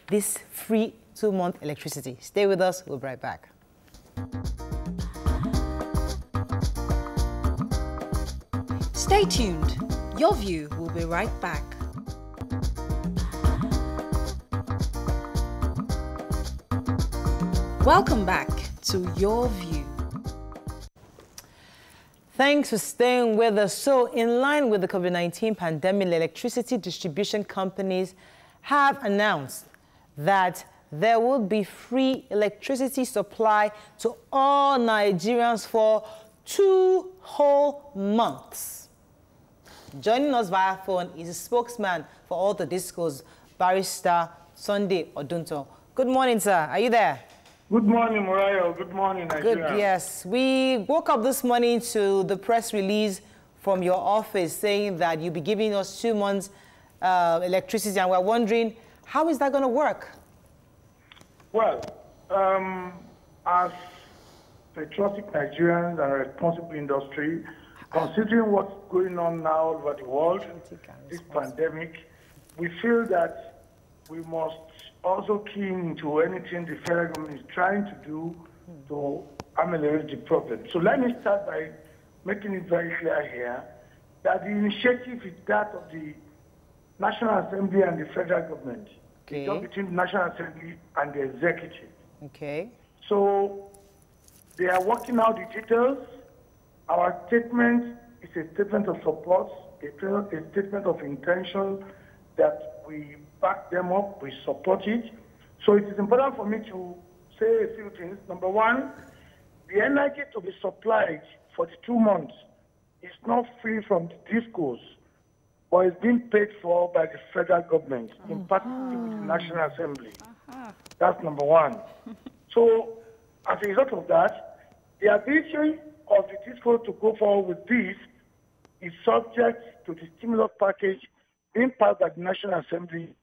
Speaker 1: this free 2-month electricity. Stay with us, we'll be right back.
Speaker 4: Stay tuned. Your View will be right back. Welcome back to Your View.
Speaker 1: Thanks for staying with us. So, in line with the COVID-19 pandemic, electricity distribution companies have announced that there will be free electricity supply to all Nigerians for 2 whole months. Joining us via phone is a spokesman for all the discos, Barrister Sunday Odunto. Good morning, sir. Are you there?
Speaker 6: Good morning, Murayo. Good morning, Nigeria.
Speaker 1: Good, yes. We woke up this morning to the press release from your office saying that you'll be giving us 2 months electricity, and we're wondering, how is that going to work?
Speaker 6: Well, as patriotic Nigerians and a responsible industry, considering what's going on now over the world, this pandemic, we feel that we must also key into anything the federal government is trying to do to ameliorate the problem. So let me start by making it very clear here that the initiative is that of the National Assembly and the federal government.
Speaker 1: Okay.
Speaker 6: It's not between the National Assembly and the executive.
Speaker 1: Okay.
Speaker 6: So they are working out the details. Our statement is a statement of support, a statement of intention that we back them up, we support it. So it is important for me to say a few things. Number one, the energy to be supplied for the 2 months is not free from the discos, but it's being paid for by the federal government, in partnership with the National Assembly. That's number one. So as a result of that, the ability of the disco to go forward with this is subject to the stimulus package being passed by the National Assembly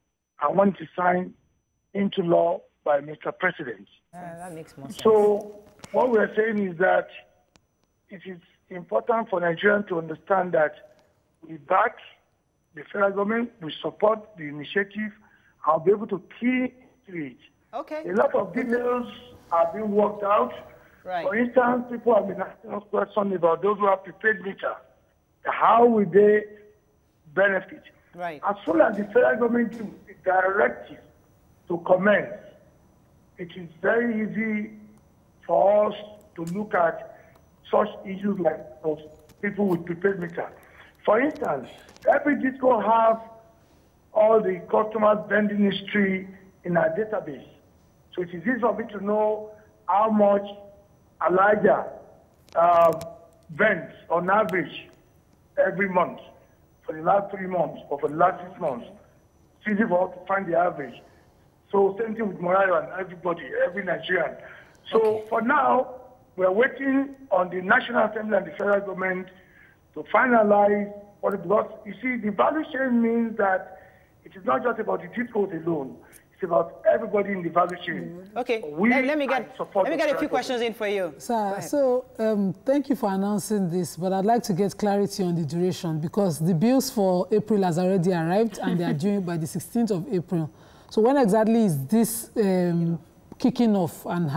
Speaker 6: and when it is signed into law by Mr. President.
Speaker 1: That makes more sense.
Speaker 6: So what we are saying is that it is important for Nigerians to understand that we back the federal government, we support the initiative, I'll be able to key into it.
Speaker 1: Okay.
Speaker 6: A lot of details are being worked out.
Speaker 1: Right.
Speaker 6: For instance, people have been asking us questions about those who have prepaid meter. How will they benefit?
Speaker 1: Right.
Speaker 6: As soon as the federal government gives the directive to commence, it is very easy for us to look at such issues like those people with prepaid meter. For instance, every disco has all the customers' vending history in our database. So it is easy for me to know how much Elijah vends on average every month for the last 3 months or for the last 6 months. It's easy for us to find the average. So same thing with Morayo and everybody, every Nigerian. So for now, we're waiting on the National Assembly and the federal government to finalize what it was. You see, the value chain means that it is not just about the discos alone. It's about everybody in the value chain.
Speaker 1: Okay, let me get a few questions in for you.
Speaker 3: Sir, so thank you for announcing this, but I'd like to get clarity on the duration because the bills for April has already arrived and they are due by the 16th of April. So when exactly is this kicking off, and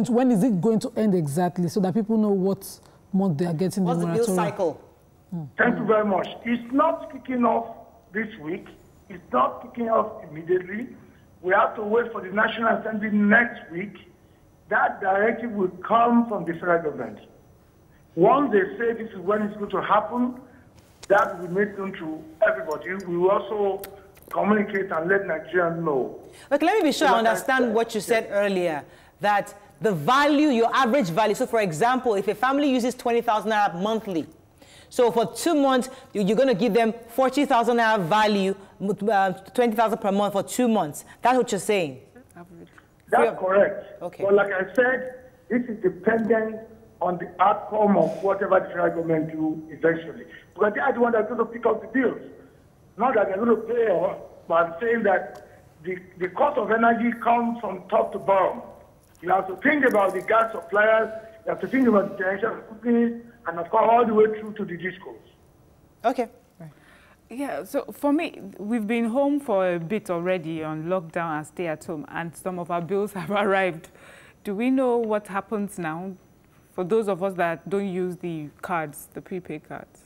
Speaker 3: when is it going to end exactly, so that people know what month they are getting the moratorium? What's the bill cycle?
Speaker 6: Thank you very much. It's not kicking off this week. It's not kicking off immediately. We have to wait for the National Assembly next week. That directive will come from the federal government. Once they say this is when it's going to happen, that will make them to everybody. We will also communicate and let Nigerians know.
Speaker 1: Look, let me be sure I understand what you said earlier, that the value, your average value, so for example, if a family uses 20,000 naira monthly, so for 2 months, you're going to give them 40,000 naira value, 20,000 per month for 2 months. That's what you're saying?
Speaker 6: That's correct. Okay. But like I said, this is dependent on the outcome of whatever the federal government do eventually. Because they are the ones that are going to pick up the bills. Not that they're going to pay, but I'm saying that the cost of energy comes from top to bottom. You have to think about the gas suppliers, you have to think about the generation companies, and of course all the way through to the discos.
Speaker 1: Okay.
Speaker 2: Right. Yeah, so for me, we've been home for a bit already on lockdown and stay at home, and some of our bills have arrived. Do we know what happens now for those of us that don't use the cards, the prepaid cards?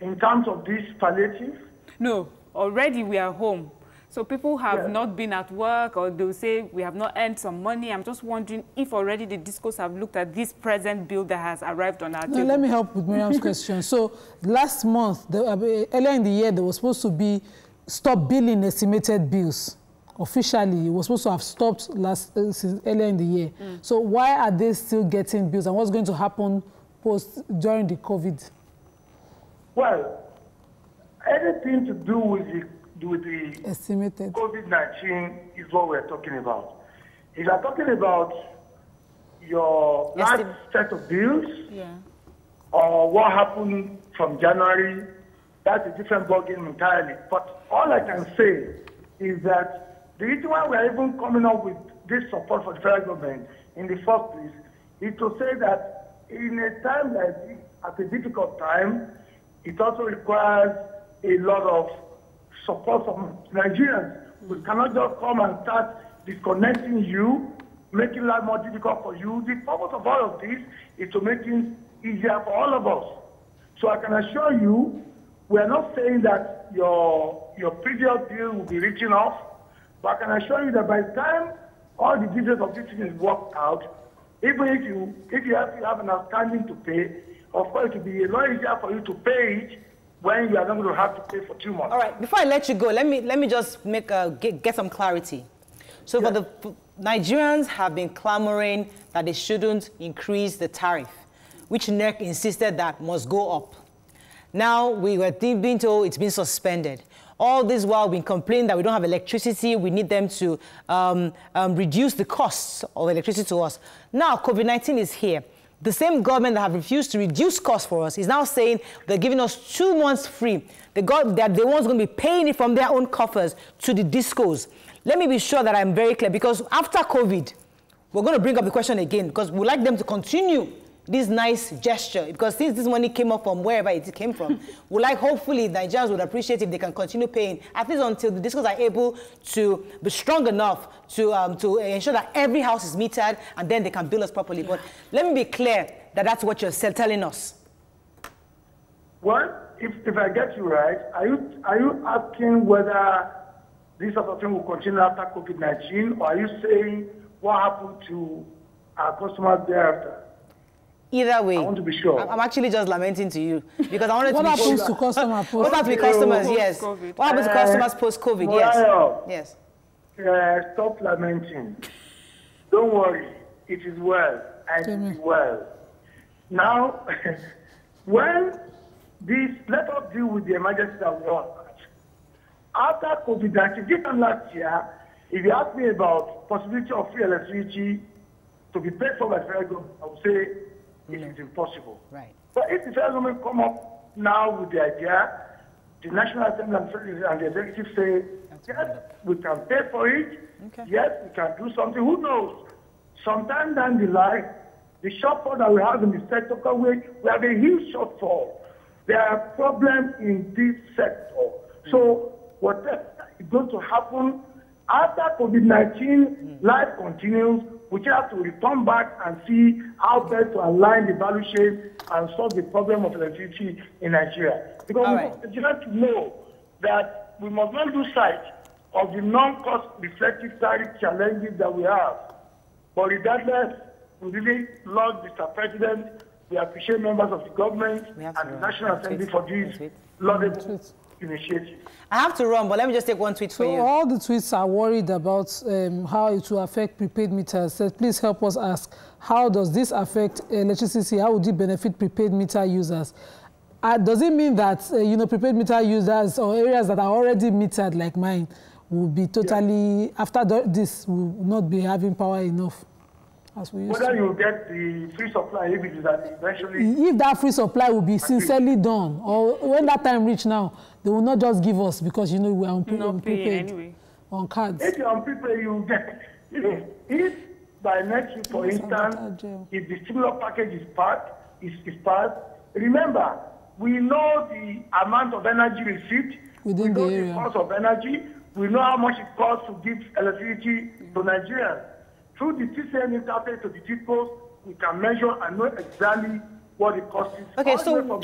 Speaker 6: In terms of this palliative?
Speaker 2: No, already we are home. So people have not been at work, or they'll say we have not earned some money. I'm just wondering if already the discos have looked at this present bill that has arrived on our table.
Speaker 3: Let me help with Miriam's question. So last month, earlier in the year, there was supposed to be stop billing estimated bills. Officially, it was supposed to have stopped earlier in the year. So why are they still getting bills, and what's going to happen during the COVID?
Speaker 6: Well, anything to do with the
Speaker 3: estimated
Speaker 6: COVID-19 is what we're talking about. If you're talking about your last set of bills, or what happened from January, that's a different ballgame entirely. But all I can say is that the reason why we're even coming up with this support for the federal government in the first place is to say that in a time like this, at a difficult time, it also requires a lot of support from Nigerians. We cannot just come and start disconnecting you, making life more difficult for you. The purpose of all of this is to make things easier for all of us. So I can assure you, we are not saying that your previous bill will be reaching off, but I can assure you that by the time all the details of this thing is worked out, even if you have an outstanding to pay, of course it will be a lot easier for you to pay it when you are not going to have to pay for 2 months. All
Speaker 1: right, before I let you go, let me just get some clarity. So for the Nigerians have been clamoring that they shouldn't increase the tariff, which NERC insisted that must go up. Now we were being told it's been suspended. All this while we've been complaining that we don't have electricity, we need them to reduce the costs of electricity to us. Now COVID-19 is here. The same government that have refused to reduce costs for us is now saying they're giving us 2 months free. They're ones going to be paying it from their own coffers to the discos. Let me be sure that I'm very clear, because after COVID, we're going to bring up the question again, because we'd like them to continue this nice gesture, because since this money came up from wherever it came from, we like hopefully Nigerians would appreciate if they can continue paying, at least until the discos are able to be strong enough to ensure that every house is metered, and then they can bill us properly. But let me be clear that that's what you're telling us.
Speaker 6: Well, if I get you right, are you asking whether this sort of thing will continue after COVID-19, or are you saying what happened to our customers thereafter?
Speaker 1: Either way,
Speaker 6: I want to be sure.
Speaker 1: I'm actually just lamenting to you because I wanted
Speaker 3: what
Speaker 1: to be
Speaker 3: happens
Speaker 1: sure.
Speaker 3: to customers?
Speaker 1: What happens to customers? Yes.
Speaker 2: Post-COVID.
Speaker 1: What happens to customers post-COVID? Yes. Yes.
Speaker 6: Stop lamenting. Don't worry. It is well. And it is well. Now, let us deal with the emergency that we are. After COVID-19, this time last year, if you ask me about possibility of free electricity to be paid for by the federal government, I would say it is impossible.
Speaker 1: Right.
Speaker 6: But if the federal government come up now with the idea, the National Assembly and the executive say, yes, we can pay for it, yes, we can do something, who knows? Sometime down the line, the shortfall that we have in the sector, because we have a huge shortfall. There are problems in this sector. So whatever is going to happen after COVID-19, life continues. We just have to return back and see how best to align the value chain and solve the problem of electricity in Nigeria. Because we have to know that we must not lose sight of the non-cost reflective tariff challenges that we have. But regardless, we really love Mr. President. We appreciate members of the government and the National Assembly for this laudable initiative.
Speaker 1: I have to run, but let me just take one tweet for you.
Speaker 3: All the tweets are worried about how it will affect prepaid meters. So please help us ask, how does this affect electricity? How would it benefit prepaid meter users? Does it mean that prepaid meter users or areas that are already metered like mine will be totally, after this, will not be having power enough? As we used
Speaker 6: Whether
Speaker 3: to.
Speaker 6: you get the free supply, if it is that eventually...
Speaker 3: If that free supply will be sincerely done, or when that time reach now, they will not just give us because, we are on prepaid,
Speaker 2: anyway.
Speaker 3: on cards.
Speaker 6: If you're on prepaid, you get... If by next week, for instance, if the stimulus package is passed, remember, we know the amount of energy received,
Speaker 3: within the area.
Speaker 6: We know the cost of energy, we know how much it costs to give electricity to Nigerians. Through the TCN interface to the depots, we can measure and know exactly what it costs.
Speaker 1: Okay, so
Speaker 6: from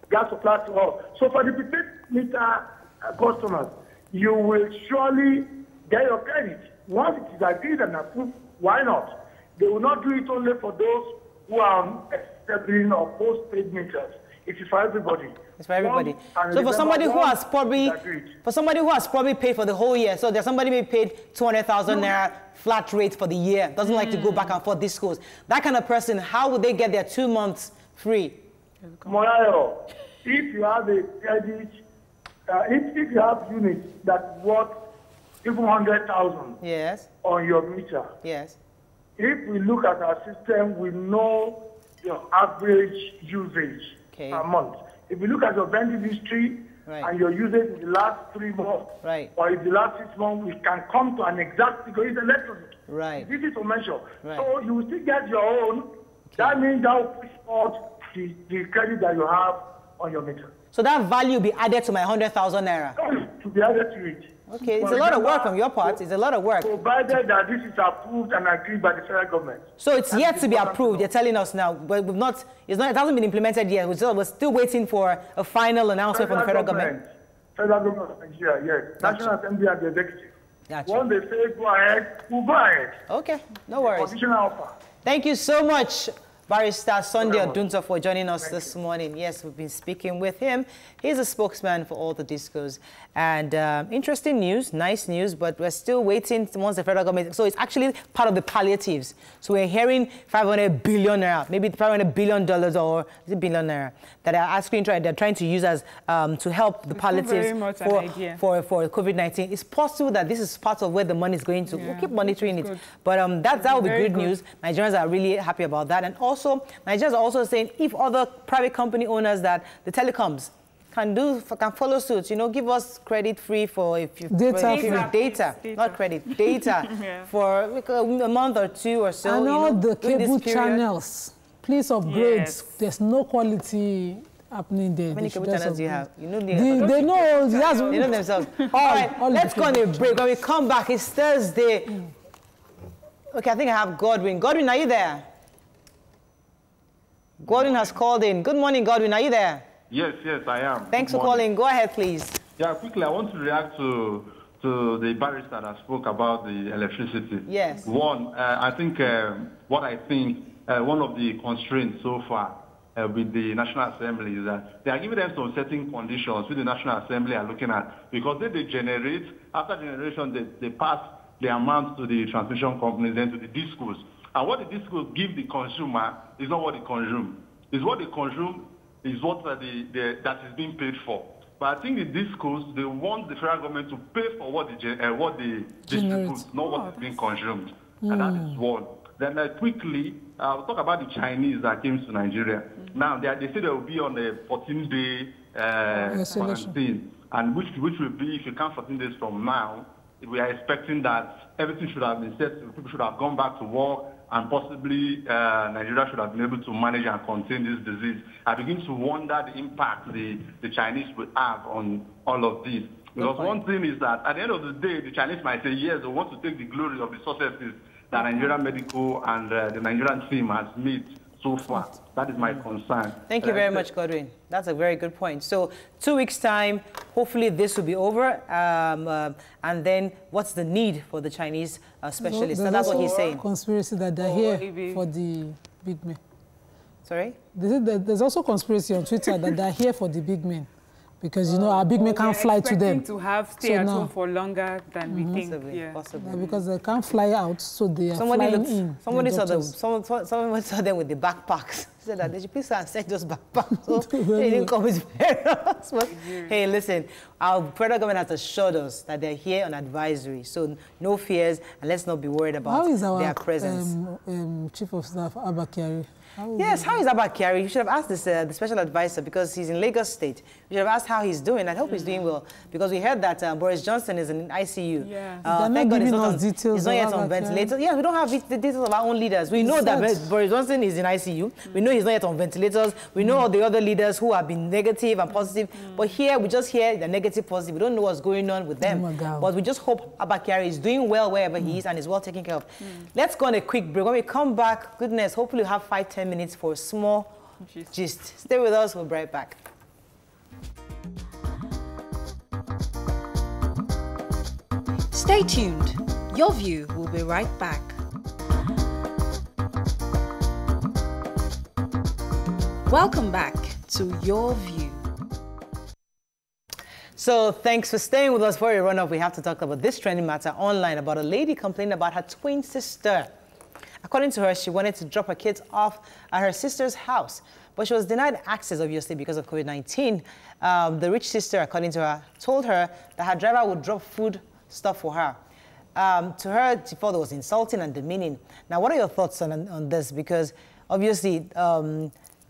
Speaker 6: gas supply to all. So for the prepaid meter customers, you will surely get your credit. Once it is agreed and approved, why not? They will not do it only for those who are on billing or postpaid meters. It is for everybody.
Speaker 1: It's for everybody. So for somebody who has probably paid for the whole year, so there's somebody may paid 200,000 naira flat rate for the year, doesn't like to go back and forth discos. That kind of person, how would they get their 2 months free?
Speaker 6: Morayo, if you have a credit, if you have units that worth even 100,000 on your meter, if we look at our system, we know your average usage per month. If you look at your vending history and your usage in the last 3 months or in the last 6 months, we can come to an exact figure. It's electronic. It's easy to measure. So you will still get your own. That means that will push out the credit that you have on your meter.
Speaker 1: So that value will be added to my 100,000 naira?
Speaker 6: To be added to it.
Speaker 1: Okay, it's a lot of work on your part. It's a lot of work.
Speaker 6: Provided that this is approved and agreed by the federal government.
Speaker 1: So it's yet to be approved, you're telling us now, but we've not, it hasn't been implemented yet. We're still waiting for a final announcement from the federal government.
Speaker 6: Federal government of Nigeria, yes. National Assembly and the executive. Once they say go ahead, we'll go ahead.
Speaker 1: Okay, no worries.
Speaker 6: Conditional offer.
Speaker 1: Thank you so much, Barrister Sunday Odunto, for joining us this morning. Yes, we've been speaking with him. He's a spokesman for all the discos. And interesting news, nice news, but we're still waiting once the federal government... So it's actually part of the palliatives. So we're hearing 500 billion naira, maybe $500 billion or is it billion naira, that they're trying to use as to help the palliatives for COVID-19. It's possible that this is part of where the money is going to. We'll keep monitoring it. But that will be good news. Nigerians are really happy about that. And also, Nigerians are also saying if other private company owners that the telecoms can follow suit, give us credit free for data, not credit, data for a month or two or so.
Speaker 3: And all the cable channels, please upgrade.
Speaker 2: Yes.
Speaker 3: There's no quality happening there.
Speaker 1: How many cable channels do you have? You know,
Speaker 3: They know.
Speaker 1: They know themselves. All right, let's go on a break. When we come back, it's Thursday. Okay, I think I have Godwin. Godwin, are you there? Godwin has called in. Good morning, Godwin. Are you there?
Speaker 7: Yes, I am.
Speaker 1: Thanks for calling. Go ahead, please.
Speaker 7: Yeah, quickly, I want to react to the barrister that spoke about the electricity.
Speaker 1: Yes.
Speaker 7: One, I think one of the constraints so far with the National Assembly is that they are giving them some certain conditions which the National Assembly are looking at, because they generate, after generation, they pass the amount to the transmission companies, then to the discos. And what the discos give the consumer is not what they consume. It's what they consume is what that is being paid for. But I think the discos, they want the federal government to pay for what they distribute, not what is being consumed. And that is one. Then quickly, I'll talk about the Chinese that came to Nigeria. Now, they say they will be on a 14-day quarantine, and which will be, if you count 14 days from now, we are expecting that everything should have been set, people should have gone back to work, and possibly Nigeria should have been able to manage and contain this disease. I begin to wonder the impact the Chinese will have on all of this. Because one thing is that at the end of the day, the Chinese might say, yes, they want to take the glory of the successes that Nigerian medical and the Nigerian team has made so far. That is my concern.
Speaker 1: Thank you very much, Godwin. That's a very good point. So 2 weeks' time, hopefully this will be over. And then what's the need for the Chinese specialists? So that's what he's saying.
Speaker 3: Conspiracy that they're here for the big men.
Speaker 1: Sorry?
Speaker 3: There's also conspiracy on Twitter that they're here for the big men. Because, you know, our big men can't fly to them.
Speaker 2: To have stay at home for longer than we think.
Speaker 1: Possibly.
Speaker 3: Yeah, because they can't fly out, so they are flying in.
Speaker 1: Somebody saw them. Someone saw them with the backpacks. Said that they should please send those backpacks. So they didn't come with parents. But hey, listen, our federal government has assured us that they're here on advisory, so no fears, and let's not be worried about their presence.
Speaker 3: How is our Chief of Staff Abba Kyari?
Speaker 1: How is Abba Kyari? You should have asked this, the special advisor, because he's in Lagos State. You should have asked how he's doing. I hope he's doing well, because we heard that Boris Johnson is in ICU.
Speaker 3: Yeah.
Speaker 1: Thank God he's not yet on ventilator. Yeah, we don't have the details of our own leaders. We know that Boris Johnson is in ICU. We know he's not yet on ventilators. We know all the other leaders who have been negative and positive. But here, we just hear the negative, positive. We don't know what's going on with them. But we just hope Abba Kyari is doing well wherever he is and is well taken care of. Let's go on a quick break. When we come back, goodness, hopefully we'll have 5-10 minutes for a small gist. Stay with us. We'll be right back.
Speaker 4: Stay tuned. Your View will be right back. Welcome back to Your View.
Speaker 1: So thanks for staying with us for a run-up. We have to talk about this trending matter online about a lady complaining about her twin sister. According to her, she wanted to drop her kids off at her sister's house, but she was denied access, obviously, because of COVID-19. The rich sister, according to her, told her that her driver would drop food stuff for her. To her, she thought it was insulting and demeaning. Now, what are your thoughts on this? Because obviously,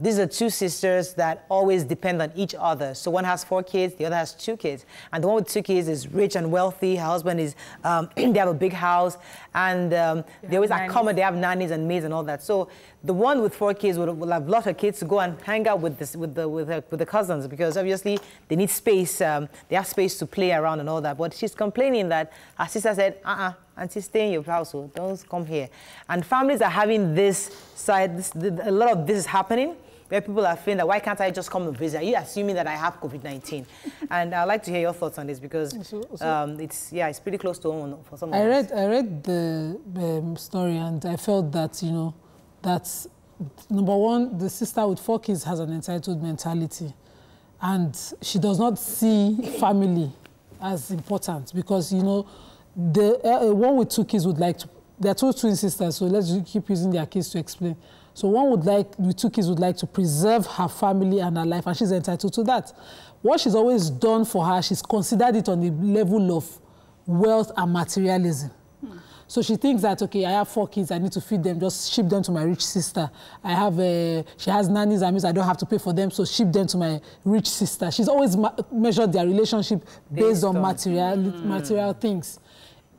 Speaker 1: these are two sisters that always depend on each other. So one has 4 kids, the other has 2 kids. And the one with 2 kids is rich and wealthy. Her husband is, they have a big house. And they always accommodate, they have nannies and maids and all that. So the one with 4 kids will have lot of kids to go and hang out with the cousins, because obviously they need space. They have space to play around and all that. But she's complaining that her sister said, auntie, stay in your house, so don't come here. And families are having this side, a lot of this is happening, where people are feeling that, why can't I just come and visit? Are you assuming that I have COVID-19? And I'd like to hear your thoughts on this, because it's pretty close to home for some of us.
Speaker 3: I read the story, and I felt that, you know, that's, number one, the sister with 4 kids has an entitled mentality, and she does not see family as important, because, you know, the one with 2 kids would like to, there are 2 twin sisters, so let's keep using their kids to explain. So one with 2 kids would like to preserve her family and her life, and she's entitled to that. What she's always done for her, she's considered it on the level of wealth and materialism. So she thinks that, okay, I have 4 kids, I need to feed them, just ship them to my rich sister. She has nannies, that means I don't have to pay for them, so ship them to my rich sister. She's always measured their relationship based on material things.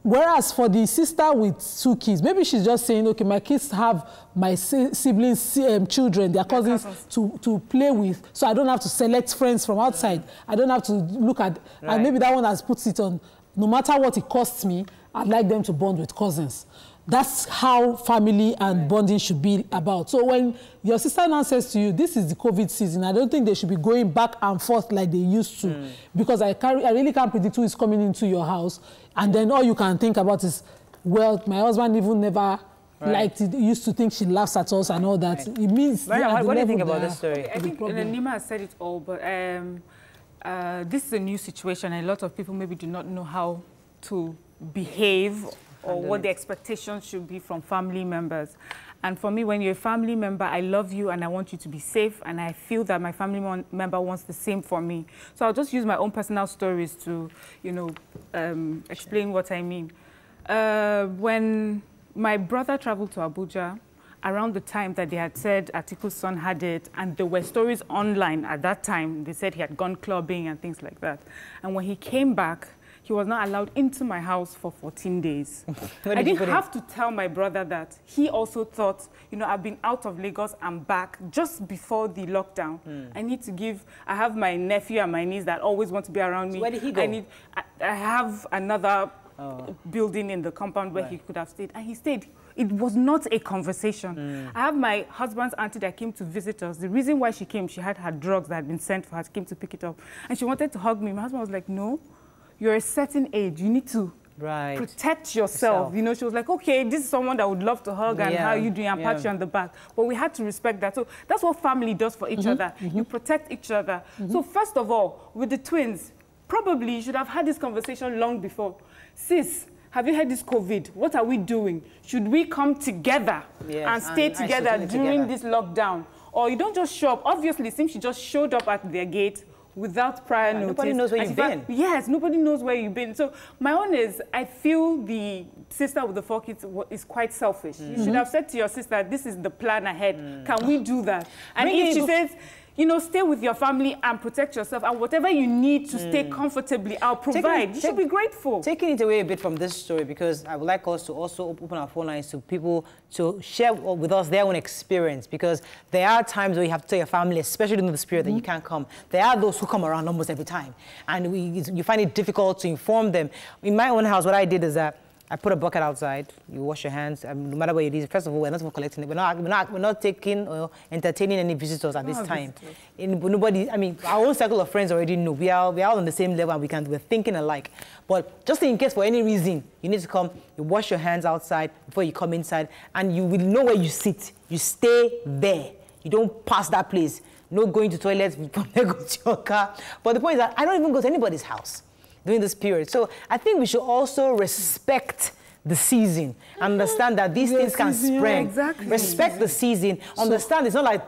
Speaker 3: Whereas for the sister with 2 kids, maybe she's just saying, okay, my kids have my siblings' children, their cousins to play with, so I don't have to select friends from outside. I don't have to look at, and maybe that one has put it on, no matter what it costs me, I'd like them to bond with cousins. That's how family and bonding should be about. So when your sister now says to you, this is the COVID season, I don't think they should be going back and forth like they used to, because I really can't predict who is coming into your house. And then all you can think about is, well, my husband even never liked it. He used to think she laughs at us and all that. It means...
Speaker 1: Mariam, what do you think about this story?
Speaker 2: Okay, I think Nima has said it all, but this is a new situation. A lot of people maybe do not know how to behave or what the expectations should be from family members. And for me, when you're a family member, I love you and I want you to be safe, and I feel that my family member wants the same for me. So I'll just use my own personal stories to, you know, explain what I mean. When my brother traveled to Abuja, around the time that they had said Atiku's son had it, and there were stories online at that time, they said he had gone clubbing and things like that. And when he came back, he was not allowed into my house for 14 days. I didn't have to tell my brother that. He also thought, you know, I've been out of Lagos and back just before the lockdown. I have my nephew and my niece that always want to be around me.
Speaker 1: So where did he go?
Speaker 2: I have another building in the compound where he could have stayed, and he stayed. It was not a conversation. I have my husband's auntie that came to visit us. The reason why she came, she had her drugs that had been sent for her. She came to pick it up, and she wanted to hug me. My husband was like, no. You're a certain age, you need to protect yourself. You know, she was like, okay, this is someone that would love to hug and how are you doing, and pat you on the back. But we had to respect that. So that's what family does for each other. You protect each other. So first of all, with the twins, probably you should have had this conversation long before. Sis, have you had this COVID? What are we doing? Should we come together and stay together during this lockdown? Or you don't just show up. Obviously, since she just showed up at their gate, without prior notice.
Speaker 1: Nobody knows where you've been.
Speaker 2: Yes, nobody knows where you've been. So my own is, I feel the sister with the 4 kids is quite selfish. You should have said to your sister, this is the plan ahead. Can we do that? And if she says, you know, stay with your family and protect yourself, and whatever you need to stay comfortably, I'll provide. You should be grateful.
Speaker 1: Taking it away a bit from this story, because I would like us to also open our phone lines to people to share with us their own experience, because there are times where you have to tell your family, especially during the period, that you can't come. There are those who come around almost every time, and you find it difficult to inform them. In my own house, what I did is that I put a bucket outside. You wash your hands, no matter where it is. First of all, we're not collecting it. We're not taking or entertaining any visitors at this time. Nobody. I mean, our own circle of friends already know we are on the same level, and we're thinking alike. But just in case for any reason you need to come, you wash your hands outside before you come inside, and you will know where you sit. You stay there. You don't pass that place. No going to toilets before you go to your car. But the point is that I don't even go to anybody's house during this period. So I think we should also respect the season, understand that these things can spread. Respect the season. Understand it's not like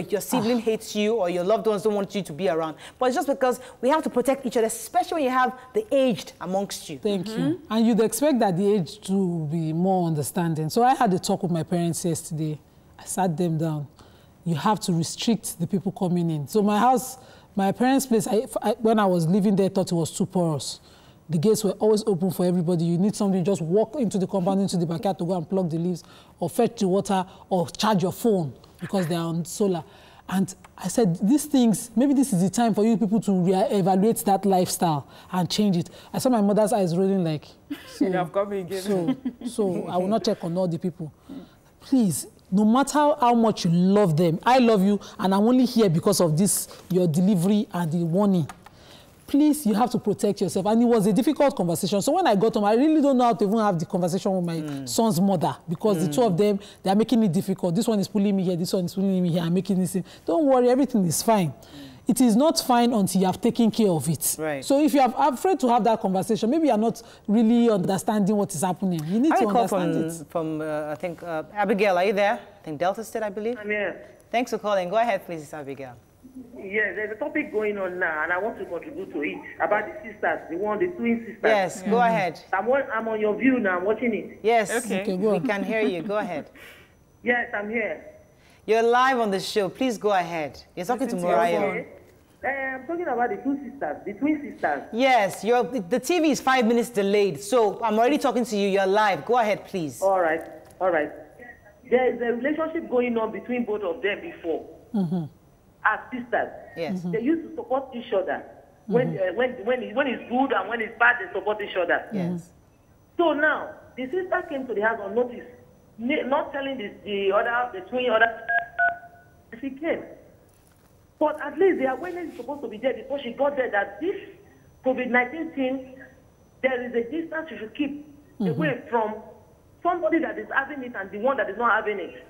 Speaker 1: your sibling hates you or your loved ones don't want you to be around, but it's just because we have to protect each other, especially when you have the aged amongst you.
Speaker 3: Thank you. And you'd expect that the aged to be more understanding. So I had a talk with my parents yesterday. I sat them down. You have to restrict the people coming in. So my house, my parents' place, when I was living there, I thought it was too porous. The gates were always open for everybody. You need somebody to just walk into the compound, into the backyard to go and plug the leaves or fetch the water or charge your phone because they are on solar. And I said, these things, maybe this is the time for you people to evaluate that lifestyle and change it. I saw my mother's eyes rolling like,
Speaker 2: you have got me again.
Speaker 3: So I will not check on all the people. Please, no matter how much you love them, I love you, and I'm only here because of this, your delivery and the warning. Please, you have to protect yourself. And it was a difficult conversation. So when I got home, I really don't know how to even have the conversation with my son's mother, because the two of them, they are making it difficult. This one is pulling me here, this one is pulling me here, I'm making this. Don't worry, everything is fine. It is not fine until you have taken care of it.
Speaker 1: Right.
Speaker 3: So if you are afraid to have that conversation, maybe you are not really understanding what is happening. You need to understand it.
Speaker 1: From I think, Abigail, are you there? I think Delta State, I believe.
Speaker 8: I'm here.
Speaker 1: Thanks for calling. Go ahead, please, Abigail.
Speaker 8: Yes, there's a topic going on now, and I want to contribute to it about the sisters, the twin sisters.
Speaker 1: Yes, go ahead.
Speaker 8: I'm on your view now. I'm watching it.
Speaker 1: Yes,
Speaker 3: okay,
Speaker 1: we can hear you. Go ahead.
Speaker 8: Yes, I'm here.
Speaker 1: You're live on the show. Please go ahead. You're talking to Mariah.
Speaker 8: Okay. I'm talking about the two sisters, the twin sisters.
Speaker 1: Yes, the TV is 5 minutes delayed, so I'm already talking to you. You're live. Go ahead, please.
Speaker 8: All right. There is a relationship going on between both of them before. As sisters.
Speaker 1: Yes.
Speaker 8: They used to support each other. When it's good and when it's bad, they support each other.
Speaker 1: Yes.
Speaker 8: So now, the sister came to the house on notice, not telling the twin other, she came. But at least the awareness is supposed to be there before she got there that this COVID-19 thing, there is a distance you should keep away from somebody that is having it and the one that is not having it.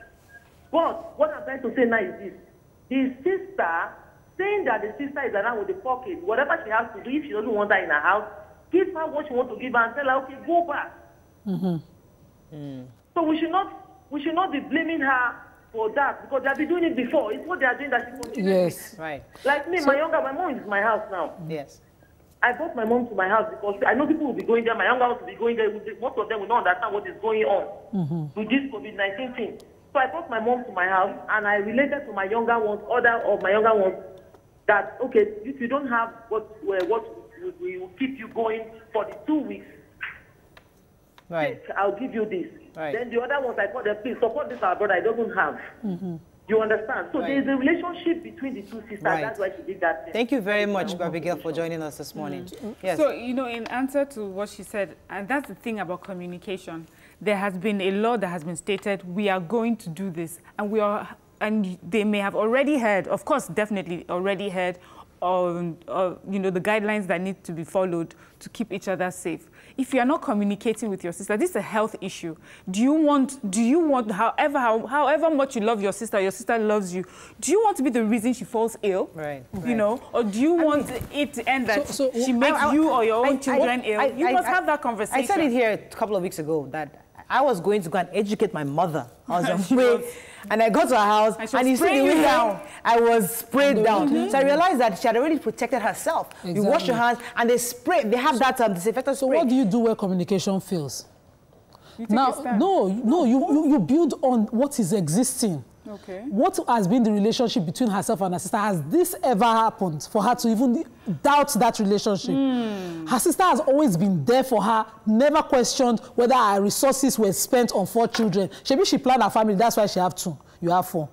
Speaker 8: But what I'm trying to say now is this. The sister, saying that the sister is around with the pocket, whatever she has to do, if she doesn't want her in her house, give her what she wants to give her and tell her, okay, go back. So we should not be blaming her for that because they have been doing it before. It's what they are doing that she continues with.
Speaker 1: Right.
Speaker 8: Like me, my mom is in my house now.
Speaker 1: Yes.
Speaker 8: I brought my mom to my house because I know people will be going there. My younger ones will be going there. Most of them will not understand what is going on with this COVID-19 thing. So I brought my mom to my house and I related to my younger ones, other of my younger ones, that, okay, if you don't have what we will keep you going for the 2 weeks,
Speaker 1: right,
Speaker 8: I'll give you this.
Speaker 1: Right.
Speaker 8: Then the other ones I call them, please support this our brother I doesn't have. You understand? So there's a relationship between the two sisters.
Speaker 1: Right.
Speaker 8: That's why she did that thing.
Speaker 1: Thank you very much, Abigail, for joining us this morning. Yes.
Speaker 2: So, you know, in answer to what she said, and that's the thing about communication, there has been a law that has been stated, we are going to do this, and they may have already heard, of course, definitely already heard, you know, the guidelines that need to be followed to keep each other safe. If you are not communicating with your sister, this is a health issue. Do you want, however much you love your sister loves you, do you want to be the reason she falls ill?
Speaker 1: Right.
Speaker 2: You know, or do you want it to end that she makes you or your own children ill? You must have that conversation.
Speaker 1: I said it here a couple of weeks ago that I was going to go and educate my mother. I was on the way, and I got to her house, and you see the way down, I was sprayed down. So I realized that she had already protected herself.
Speaker 3: Exactly.
Speaker 1: You wash your hands, and they spray. They have that disinfectant spray.
Speaker 3: So what do you do where communication fails? Now, you build on what is existing.
Speaker 2: Okay.
Speaker 3: What has been the relationship between herself and her sister? Has this ever happened for her to even doubt that relationship? Her sister has always been there for her, never questioned whether her resources were spent on 4 children. Maybe she planned her family, that's why she have 2. You have 4.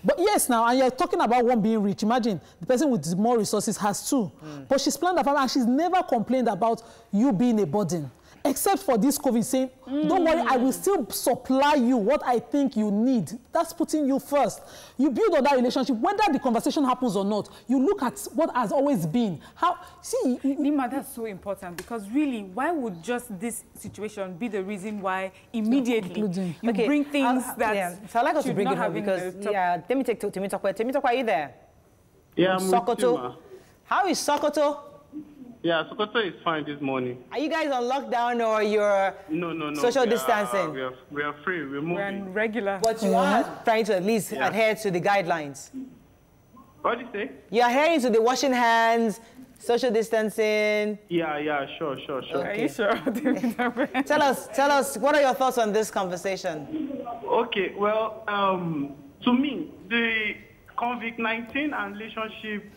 Speaker 3: But yes, now, and you're talking about one being rich. Imagine the person with more resources has 2. But she's planned her family and she's never complained about you being a burden. Except for this COVID saying, don't worry, I will still supply you what I think you need. That's putting you first. You build on that relationship. Whether the conversation happens or not, you look at what has always been.
Speaker 2: Nima, that's so important because really, why would just this situation be the reason why immediately you bring things that
Speaker 1: So I'd like us to
Speaker 2: should
Speaker 1: bring
Speaker 2: not
Speaker 1: it home
Speaker 2: have
Speaker 1: because, let me take Temitope. Temitope, are you there?
Speaker 9: Yeah, I'm
Speaker 1: Sokoto. How is Sokoto?
Speaker 9: Yeah, Sokoto is fine this morning.
Speaker 1: Are you guys on lockdown or you're
Speaker 9: no.
Speaker 1: social distancing?
Speaker 9: We are free. We're moving.
Speaker 2: we're in regular.
Speaker 1: But you are trying to at least adhere to the guidelines.
Speaker 9: What do you say?
Speaker 1: You're adhering to the washing hands, social distancing.
Speaker 9: Yeah, sure.
Speaker 1: Okay.
Speaker 2: Are you sure?
Speaker 1: Tell us, what are your thoughts on this conversation?
Speaker 9: Okay, well, to me, the COVID-19 and relationship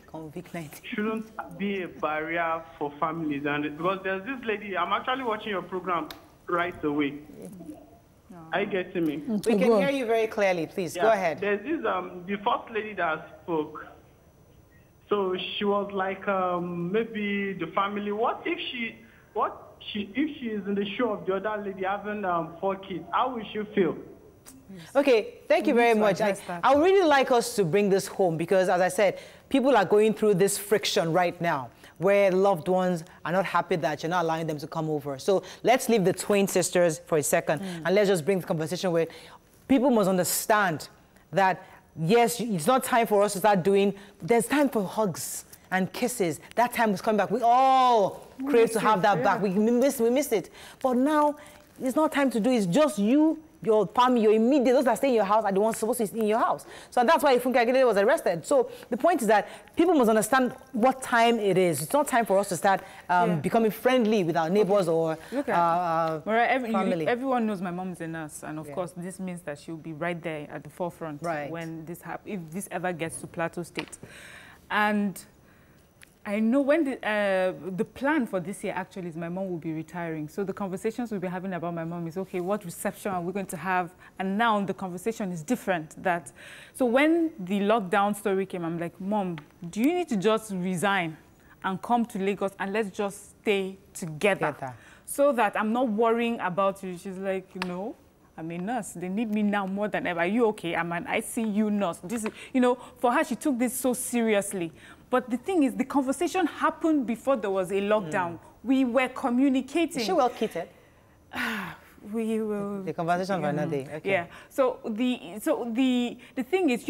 Speaker 9: shouldn't be a barrier for families. And because there's this lady, I'm actually watching your program right away. Are you getting me?
Speaker 1: We can hear you very clearly. Please, go ahead.
Speaker 9: There's this, the first lady that spoke. So she was like, maybe the family, what if she is in the show of the other lady having 4 kids, how will she feel?
Speaker 1: Okay, thank you very much. I would really like us to bring this home because, as I said, people are going through this friction right now where loved ones are not happy that you're not allowing them to come over. So let's leave the twin sisters for a second and let's just bring the conversation where people must understand that, yes, it's not time for us to start doing, there's time for hugs and kisses. That time is coming back. We all crave to have that back. We miss it. But now, it's not time to do it. It's just you, your family, your immediate, those that stay in your house are the ones supposed to stay in your house. So that's why Funke Agede was arrested. So the point is that people must understand what time it is. It's not time for us to start becoming friendly with our neighbors or family.
Speaker 2: Everyone knows my mom's a nurse, and of course this means that she'll be right there at the forefront when this if this ever gets to Plateau State. And I know when the plan for this year actually is my mom will be retiring. So the conversations we'll be having about my mom is, okay, what reception are we going to have? And now the conversation is different. So when the lockdown story came, I'm like, Mom, do you need to just resign and come to Lagos and let's just stay together. So that I'm not worrying about you? She's like, no. I'm a nurse. They need me now more than ever. Are you okay? I'm an ICU nurse. This is, for her, she took this so seriously. But the thing is, the conversation happened before there was a lockdown. We were communicating.
Speaker 1: Is she well kitted?
Speaker 2: We will.
Speaker 1: The conversation for another day. Okay.
Speaker 2: Yeah. So the thing is, if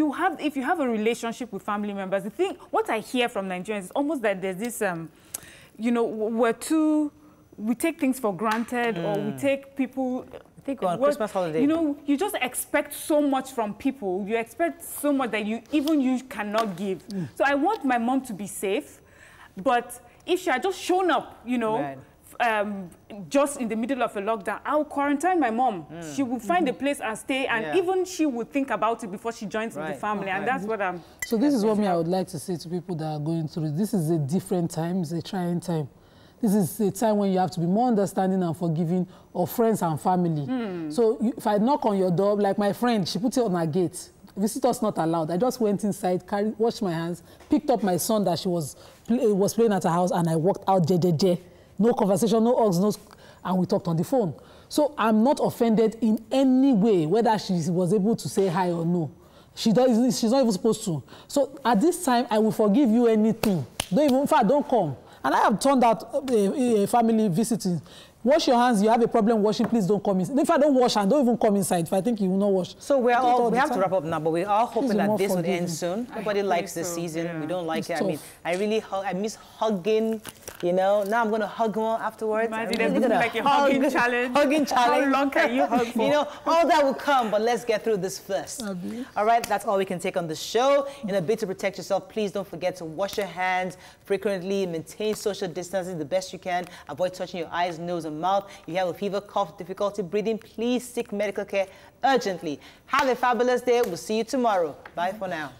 Speaker 2: you have a relationship with family members, what I hear from Nigerians is almost that there's this, we take things for granted, or we take people.
Speaker 1: I think on Christmas holiday.
Speaker 2: You just expect so much from people. You expect so much that you cannot give. So I want my mom to be safe, but if she had just shown up, just in the middle of a lockdown, I'll quarantine my mom. She will find a place and stay, and even she would think about it before she joins the family, and that's what I'm...
Speaker 3: So this is what I would like to say to people that are going through it. This is a different time, it's a trying time. This is a time when you have to be more understanding and forgiving of friends and family. So if I knock on your door, like my friend, she put it on her gate. Visitors not allowed. I just went inside, washed my hands, picked up my son that she was playing at her house, and I walked out, no conversation, no hugs, and we talked on the phone. So I'm not offended in any way, whether she was able to say hi or no. She's not even supposed to. So at this time, I will forgive you anything. In fact, don't come. And I have turned out a family visiting. Wash your hands. You have a problem washing, please don't come in. If I don't wash and don't even come inside, if I think you will not wash.
Speaker 1: So we have to wrap up now, but we are hoping that this will end soon. Nobody likes this season. Yeah. We don't like it. Tough. I mean, I miss hugging, Now I'm going to hug more afterwards.
Speaker 2: Imagine really like a hugging challenge.
Speaker 1: Hugging challenge.
Speaker 2: How long can you hug for?
Speaker 1: All that will come, but let's get through this first. All right, that's all we can take on the show. In a bid to protect yourself, please don't forget to wash your hands frequently, maintain social distancing the best you can, avoid touching your eyes, nose, and mouth. If you have a fever, cough, difficulty breathing, please seek medical care urgently. Have a fabulous day. We'll see you tomorrow. Bye for now.